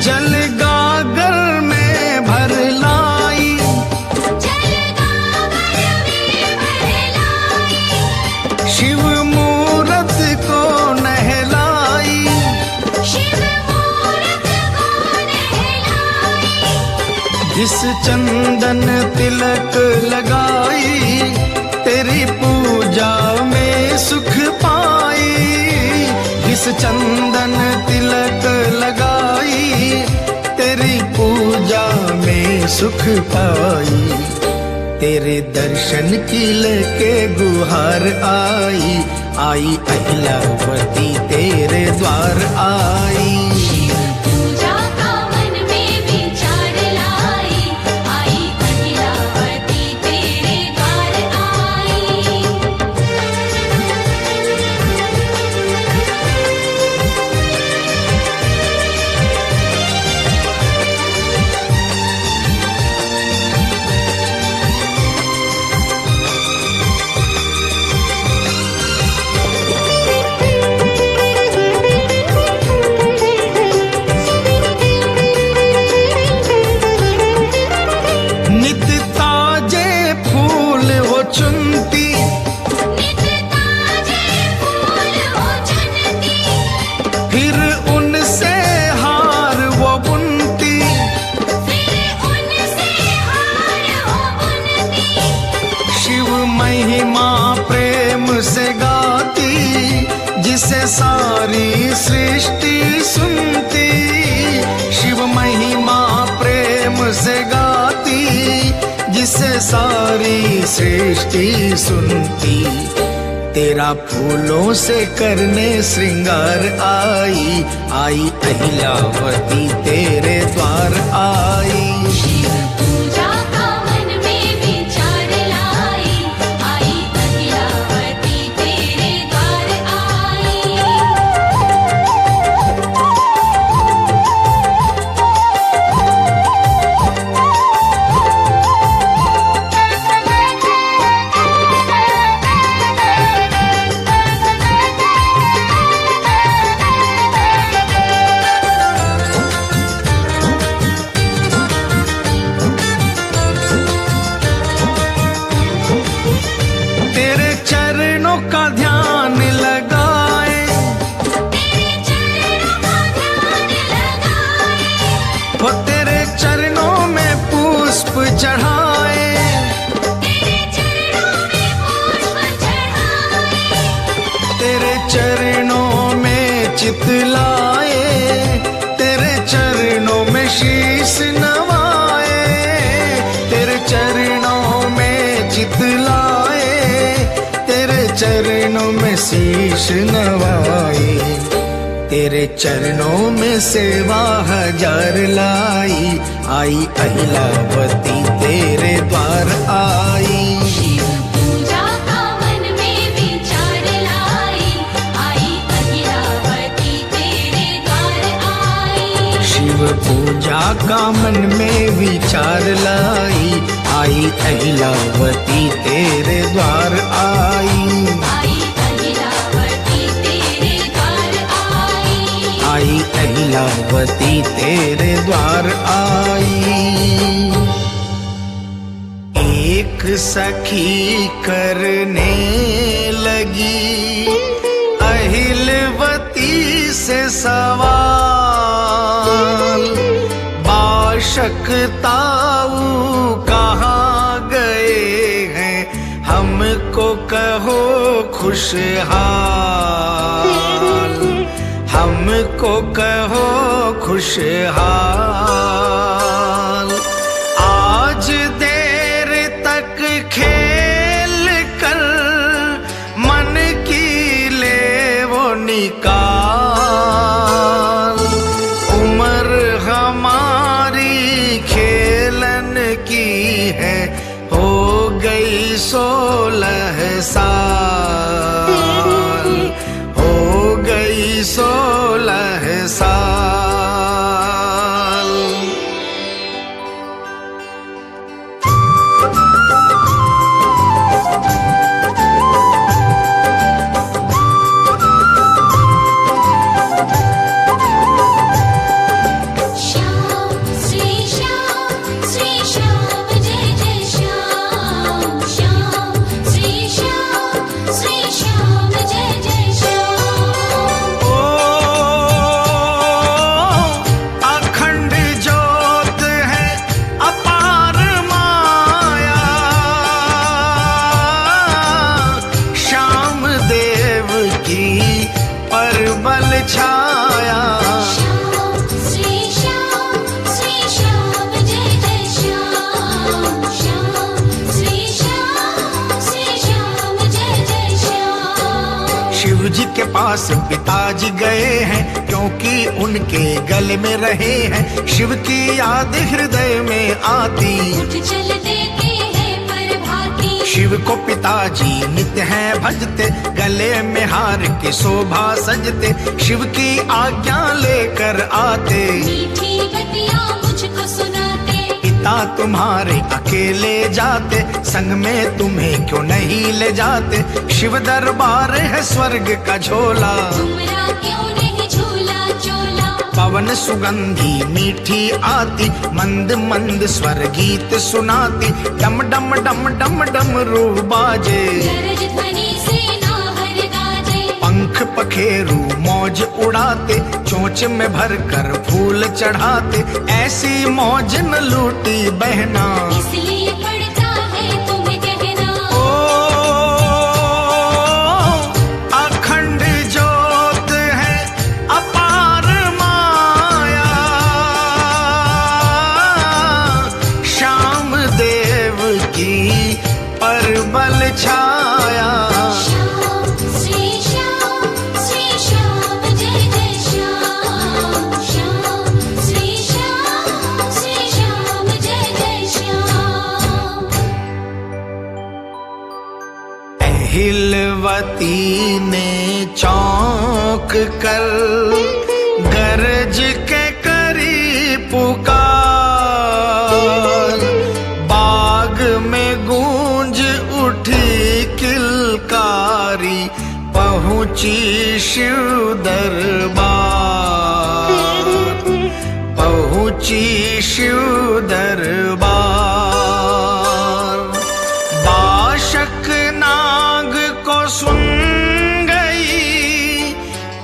जल गागर में भर लाई, जल गागर में भर लाई, शिव मूरत को नहलाई, शिव मूरत को नहलाई। जिस चंदन तिलक लगाई, तेरी पूजा में सुख पाई। जिस चंदन तिलक लगाई, तेरी तेरी पूजा में सुख पाई, तेरे दर्शन की लेके गुहार आई, आई अहिलावती तेरे द्वार आई। पूजा का मन में विचार लाई, आई अहिलावती तेरे द्वार आई। नित ताजे फूल वो चुनती, नित ताजे फूल वो चुनती, फिर उनसे हार वो बुनती, फिर उनसे हार वो बुनती। शिव महिमा प्रेम से गाती, जिसे सारी सृष्टि सुनती, शिव महिमा प्रेम से गाती, जिसे सारी सृष्टि सुनती। तेरा फूलों से करने श्रृंगार आई, आई अहिलावती तेरे द्वार आई। पूजा का मन में विचार लाई, आई अहिलावती तेरे द्वार आई। तेरे चरणों का ध्यान लगाए, तेरे चरणों का ध्यान लगाए, वो तेरे चरणों में पुष्प चढ़ाए, तेरे चरणों में पुष्प चढ़ाए, तेरे चरणों में चित लाए, तेरे चरणों में शीश नवाए, तेरे चरणों में चित लाए, तेरे चरणों में शीश नवाए। तेरे चरणों में सेवा हजार लाई, आई अहिलावती तेरे द्वार आई। पूजा का मन में विचार लाई, आई अहिलावती तेरे द्वार आई। शिव पूजा का मन में विचार लाई, आई अहिलावती तेरे द्वार आई। आई अहिलावती तेरे द्वार आई। आई अहिलावती तेरे द्वार आई। एक सखी करने लगी अहिलवती से सवाल, बाशक ताऊ कहाँ गए हैं, हमको कहो खुशहाल, हमको कहो खुशहाल। आज देर तक खेल कर मन की ले वो निकाल, उम्र हमारी खेलन की है, हो गई 16 साल, हो गई 16 साल। श्याम श्री श्याम जय जय श्याम, श्याम श्री श्याम जय जय श्याम। ओ अखंड ज्योत है अपार माया, श्याम देव की परबल छाया, श्याम श्री पास पिताजी गए हैं, क्योंकि उनके गले में रहे हैं। शिव की याद हृदय में आती, उठ चल देते हैं प्रभाती। शिव को पिताजी नित्य हैं भजते, गले में हार के शोभा सजते। शिव की आज्ञा लेकर आते, मीठी बतियां मुझको सुनाते। पिता तुम्हारे अकेले जाते, संग में तुम्हें क्यों नहीं ले जाते। शिव दरबार है स्वर्ग का झोला, तुमरा क्यों नहीं झूला चोला। पवन सुगंधी मीठी आती, मंद मंद स्वर गीत सुनाती। डम डम डम डम डमरू बाजे, गरज ध्वनि से नाहर गाजे। पंख पखेरू मौज उड़ाते, चोंच में भर कर फूल चढ़ाते। ऐसी मौज न लूटी बहना, इसलिए पड़ता है तुम्हें कहना। ओ अखंड ज्योत है अपार माया, श्याम देव की परबल छाया। श्याम श्री श्याम जय जय श्याम। श्याम श्री श्याम जय जय श्याम। अहिलवती ने चौंक कर गरज के करी पुकार। बाग में गूंज उठी किलकारी, पहुंची शिव दरबार, पहुंची शिव दरबार। बाशक नाग को सुन गई,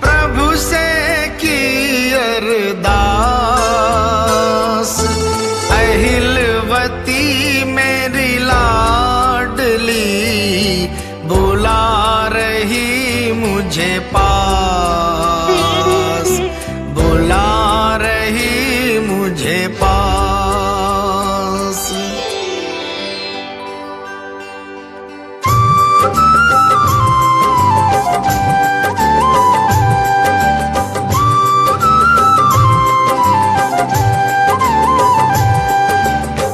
प्रभु से की अरदास। अहिलवती मेरी लाडली, बुला रही मुझे पास, बुला रही मुझे पास।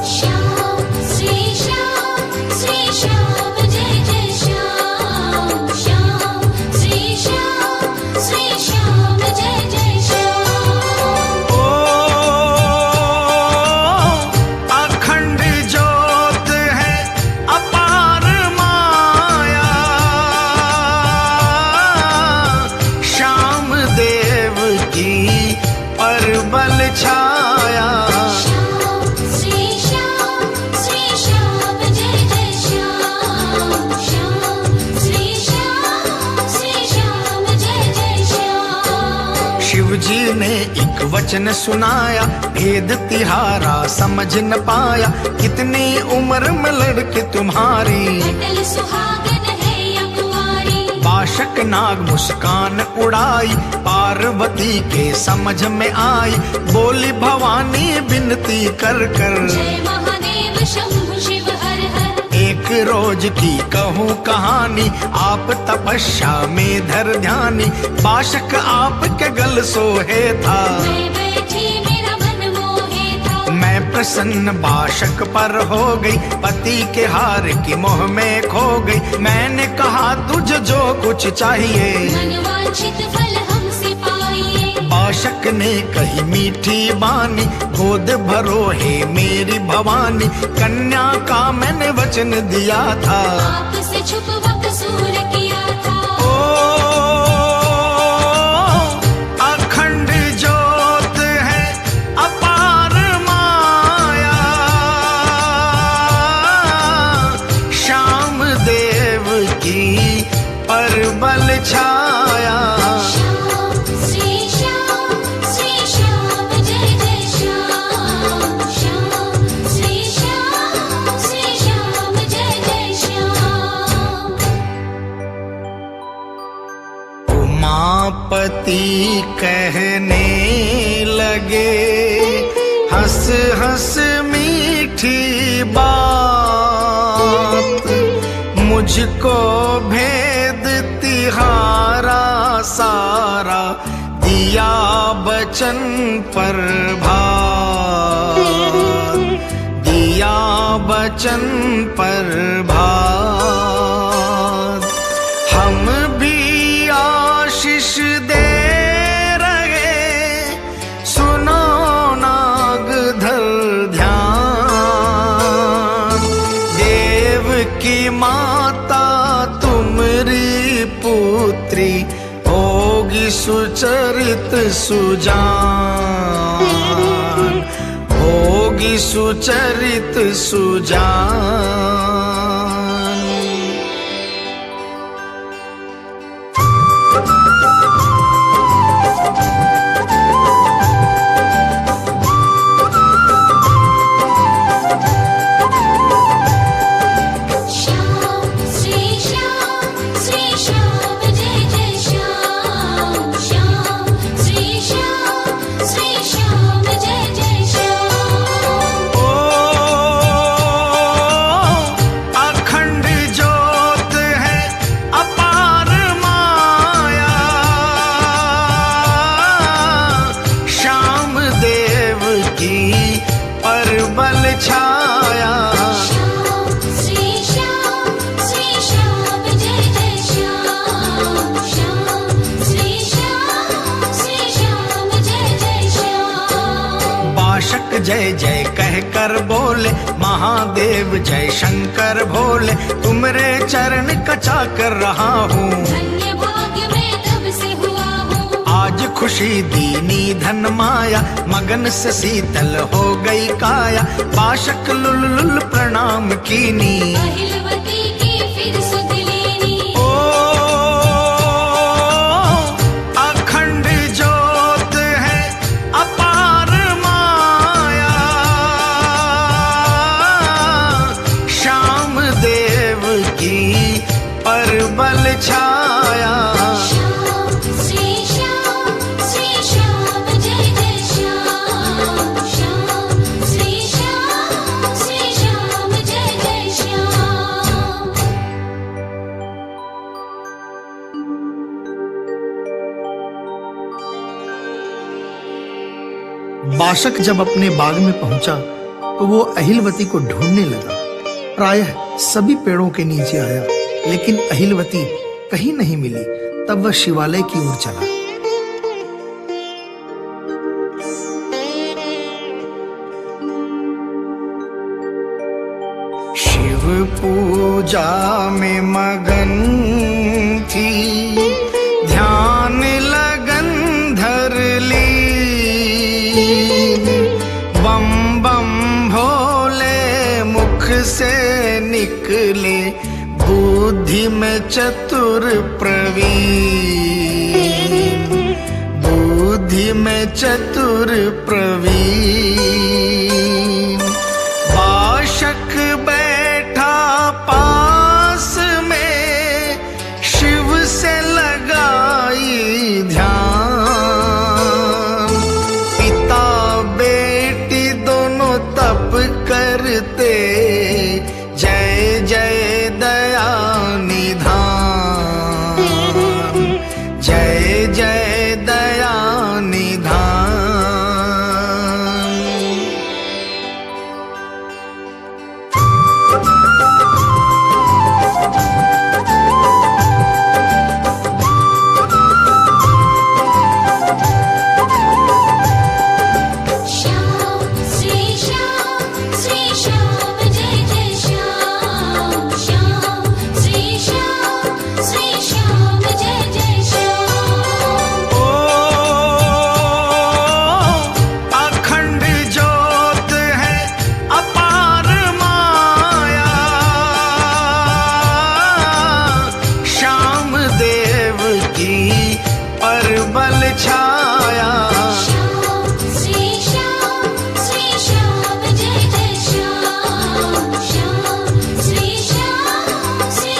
श्याम श्री श्याम जय जय श्याम। श्याम श्री श्याम जय जय श्याम। ओ अखंड ज्योत है अपार माया, श्याम देव की परबल छाया। श्याम श्री श्याम जय जय श्याम। श्याम श्री श्याम जय जय श्याम। शिव जी ने एक वचन सुनाया, भेद तिहारा समझ न पाया। कितनी उम्र में लड़के तुम्हारी, अटल सुहागन है या कुंवारी। बाशक नाग मुस्कान उड़ाई, पार्वती के समझ में आई। बोली भवानी विनती कर कर, जय महादेव शंभु शिव हर हर। एक रोज की कहूँ कहानी, आप तपस्या में धर ध्यानी। बाशक आपके गल सोहे था, मैं बैठी मेरा मन मोहे था। मैं प्रसन्न बाशक पर हो गई, पति के हार की मोह में खो गई। मैंने कहा तुझे जो कुछ चाहिए, मनवांछित फल हमसे पाइए। बाशक ने कही मीठी बानी, गोद भरो है मेरी भवानी। कन्या का मैंने वचन दिया था, आपसे छुपवा कसूर किया था। ओ अखंड ज्योत है अपार माया, श्याम देव की परबल छाया। श्याम श्री श्याम जय जय श्याम। श्याम श्री श्याम जय जय श्याम। उमापति कहने लगे हंस हंस मीठी बात। मुझको भेद तिहारा सारा, दिया बचन पर भार, दिया बचन पर भार। हम भी आशीष दे रहे, सुनो नागधर ध्यान। देव की माता तुमरी पुत्री, होगी सुचरित सुजान, होगी सुचरित सुजान। श्याम श्री श्याम जय जय श्याम, श्याम श्री श्याम जय जय श्याम। ओ अखंड ज्योत है अपार माया, श्याम देव की परबल छाया। श्याम श्री श्याम जय जय श्याम, श्याम श्री श्याम जय जय श्याम। बाशक जय जय कह कर बोले, महादेव जय शंकर भोले। तुमरे चरण कचा कर रहा हूँ, धन्य भाग्य मैं तब से हुआ हूँ। आज खुशी दीनी धन माया, मगन से शीतल हो गई काया। बाशक लुल लुल प्रणाम कीनी, अहिलवती की फिर सुध लेनी। ओ अखंड ज्योत है अपार माया, श्याम देव की परबल छाया। श्याम श्री श्याम जय जय श्याम, श्याम श्री श्याम जय जय श्याम। बाशक जब अपने बाग में पहुंचा तो वो अहिलवती को ढूंढने लगा। प्रायः सभी पेड़ों के नीचे आया, लेकिन अहिलवती कहीं नहीं मिली। तब वह शिवालय की ओर चला। शिव पूजा में मगन थी, ध्यान लगन धर ली। बम बम भोले मुख से निकले, बुद्धि में चतुर प्रवीण, बुद्धि में चतुर प्रवीण। बाशक बैठा पास में, शिव से लगाई ध्यान। पिता बेटी दोनों तप करते, जय जय दया निधान, जय जय दया निधान। श्याम श्री श्याम जय जय श्याम, श्याम श्री श्याम जय जय श्याम। ओ अखंड ज्योत है अपार माया, श्याम देव की परबल छाया। श्याम श्री श्याम जय जय श्याम, श्याम श्री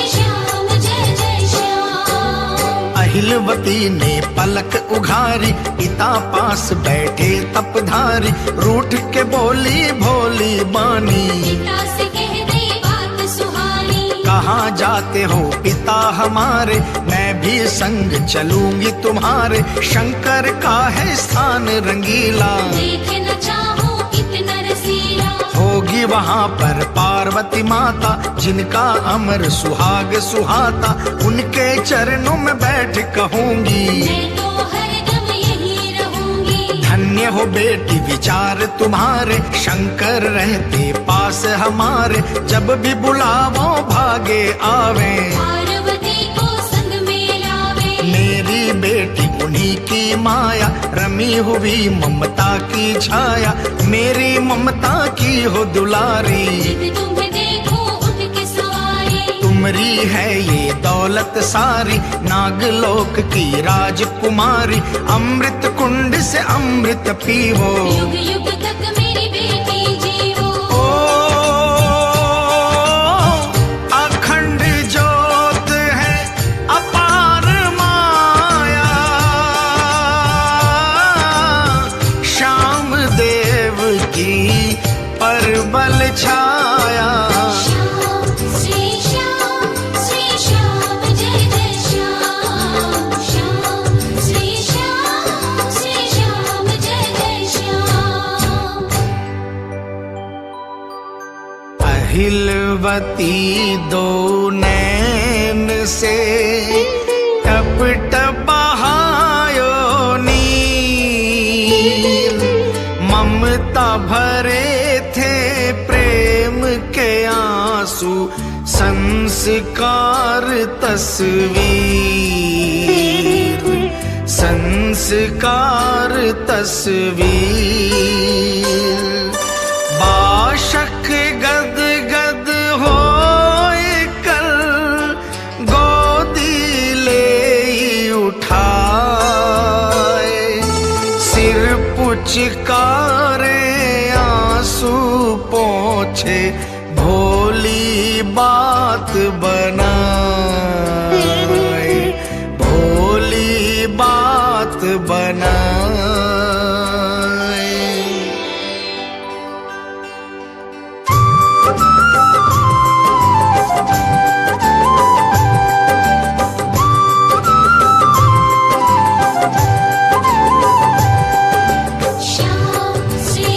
श्याम जय जय श्याम। अहिलवती ने पलक उघारी, पिता पास बैठे तपधारी। रूठ के बोली भोली बानी, पिता से कह दे बात सुहानी। कहा जहाँ जाते हो पिता हमारे, मैं भी संग चलूंगी तुम्हारे। शंकर का है स्थान रंगीला, देखे न चाहो कितना रसीला। होगी वहाँ पर पार्वती माता, जिनका अमर सुहाग सुहाता। उनके चरणों में बैठ कहूंगी, मैं तो हरदम यहीं रहूंगी। धन्य हो बेटी विचार तुम्हारे, शंकर रहते पास हमारे। जब भी बुलावो भागे आवे, पार्वती को संग में लावे। मेरी बेटी उन्हीं की माया, रमी हुई ममता की छाया। मेरी ममता की हो दुलारी, जब तुम्हें देखो उनके सवारी। तुमरी है ये दौलत सारी, नागलोक की राजकुमारी। अमृत कुंड से अमृत पीवो, युग युग तक मेरी बेटी जीवो। ओ अखंड ज्योत है अपार माया, श्याम देव की परबल छाया। श्याम श्री श्याम जय जय श्याम। श्याम श्री श्याम जय जय श्याम। अहिलवती दो नैन से टप टप बहायो नीर। ममता भरे थे प्रेम के आंसू, संस्कार तस्वीर। संस्कार तस्वीर। बाशक गद गद होए कर, गोदी ले उठाए। सिर पुचकारे आंसू पोंछे, भोली बात बनाए। भोली बात बनाए। श्याम श्री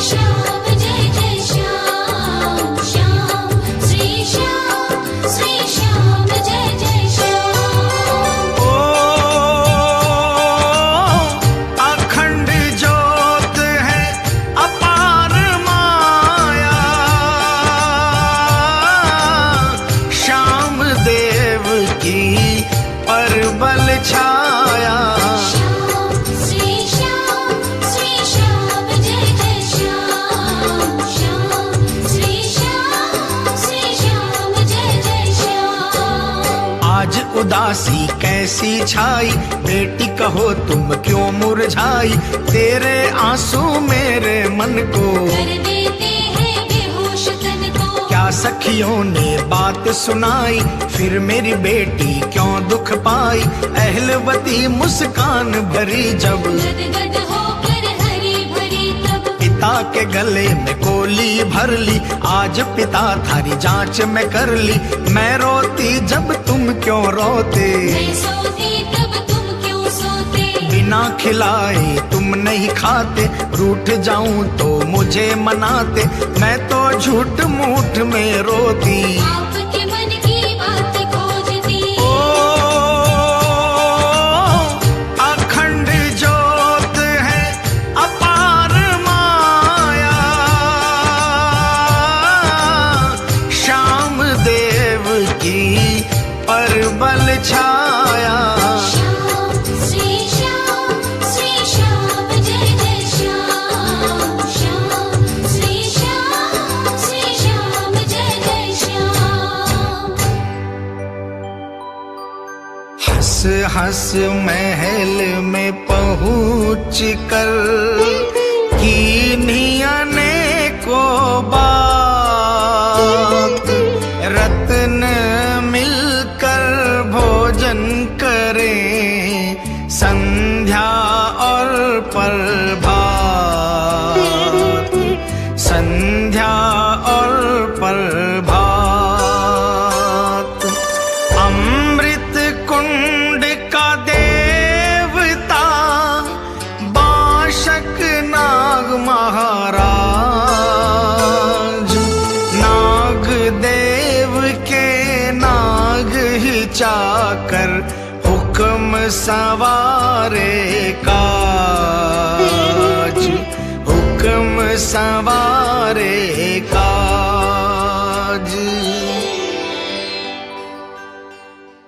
श्याम जय जय श्याम। श्याम श्री श्याम जय जय श्याम। ओ अखंड ज्योत है अपार माया, श्याम देव की परबल छाया। श्याम श्री श्याम जय जय श्याम। श्याम श्री श्याम जय जय श्याम। आज उदासी कैसी छाई, बेटी कहो तुम क्यों मुरझाई। तेरे आंसू मेरे मन को कर देते हैं बेहोश तन को। क्या सखियों ने बात सुनाई, फिर मेरी बेटी क्यों दुख पाई। अहलवती मुस्कान भरी जब, गद गद होकर हरी भरी तब। पिता के गले में कोली भर ली। आज पिता थारी जांच में कर ली। मैं रोती जब तुम क्यों रोते, मैं सोती तब तुम क्यों सोते। बिना खिलाए तुम नहीं खाते। रूठ जाऊं तो मुझे मनाते, मैं तो झूठ मूठ में रोती। आपके मन की बात खोजती। ओ अखंड ज्योत है अपार माया, श्याम देव की परबल छाया। श्याम श्री श्याम जय जय श्याम। श्याम श्री श्याम जय जय श्याम। हंस हंस महल में पहुँच कर कीनियाने को बात। रत्न मिलकर भोजन करें, संध्या और प्रभात। संध्या और प्रभात। सवारे काज, हुक्म सवारे काज।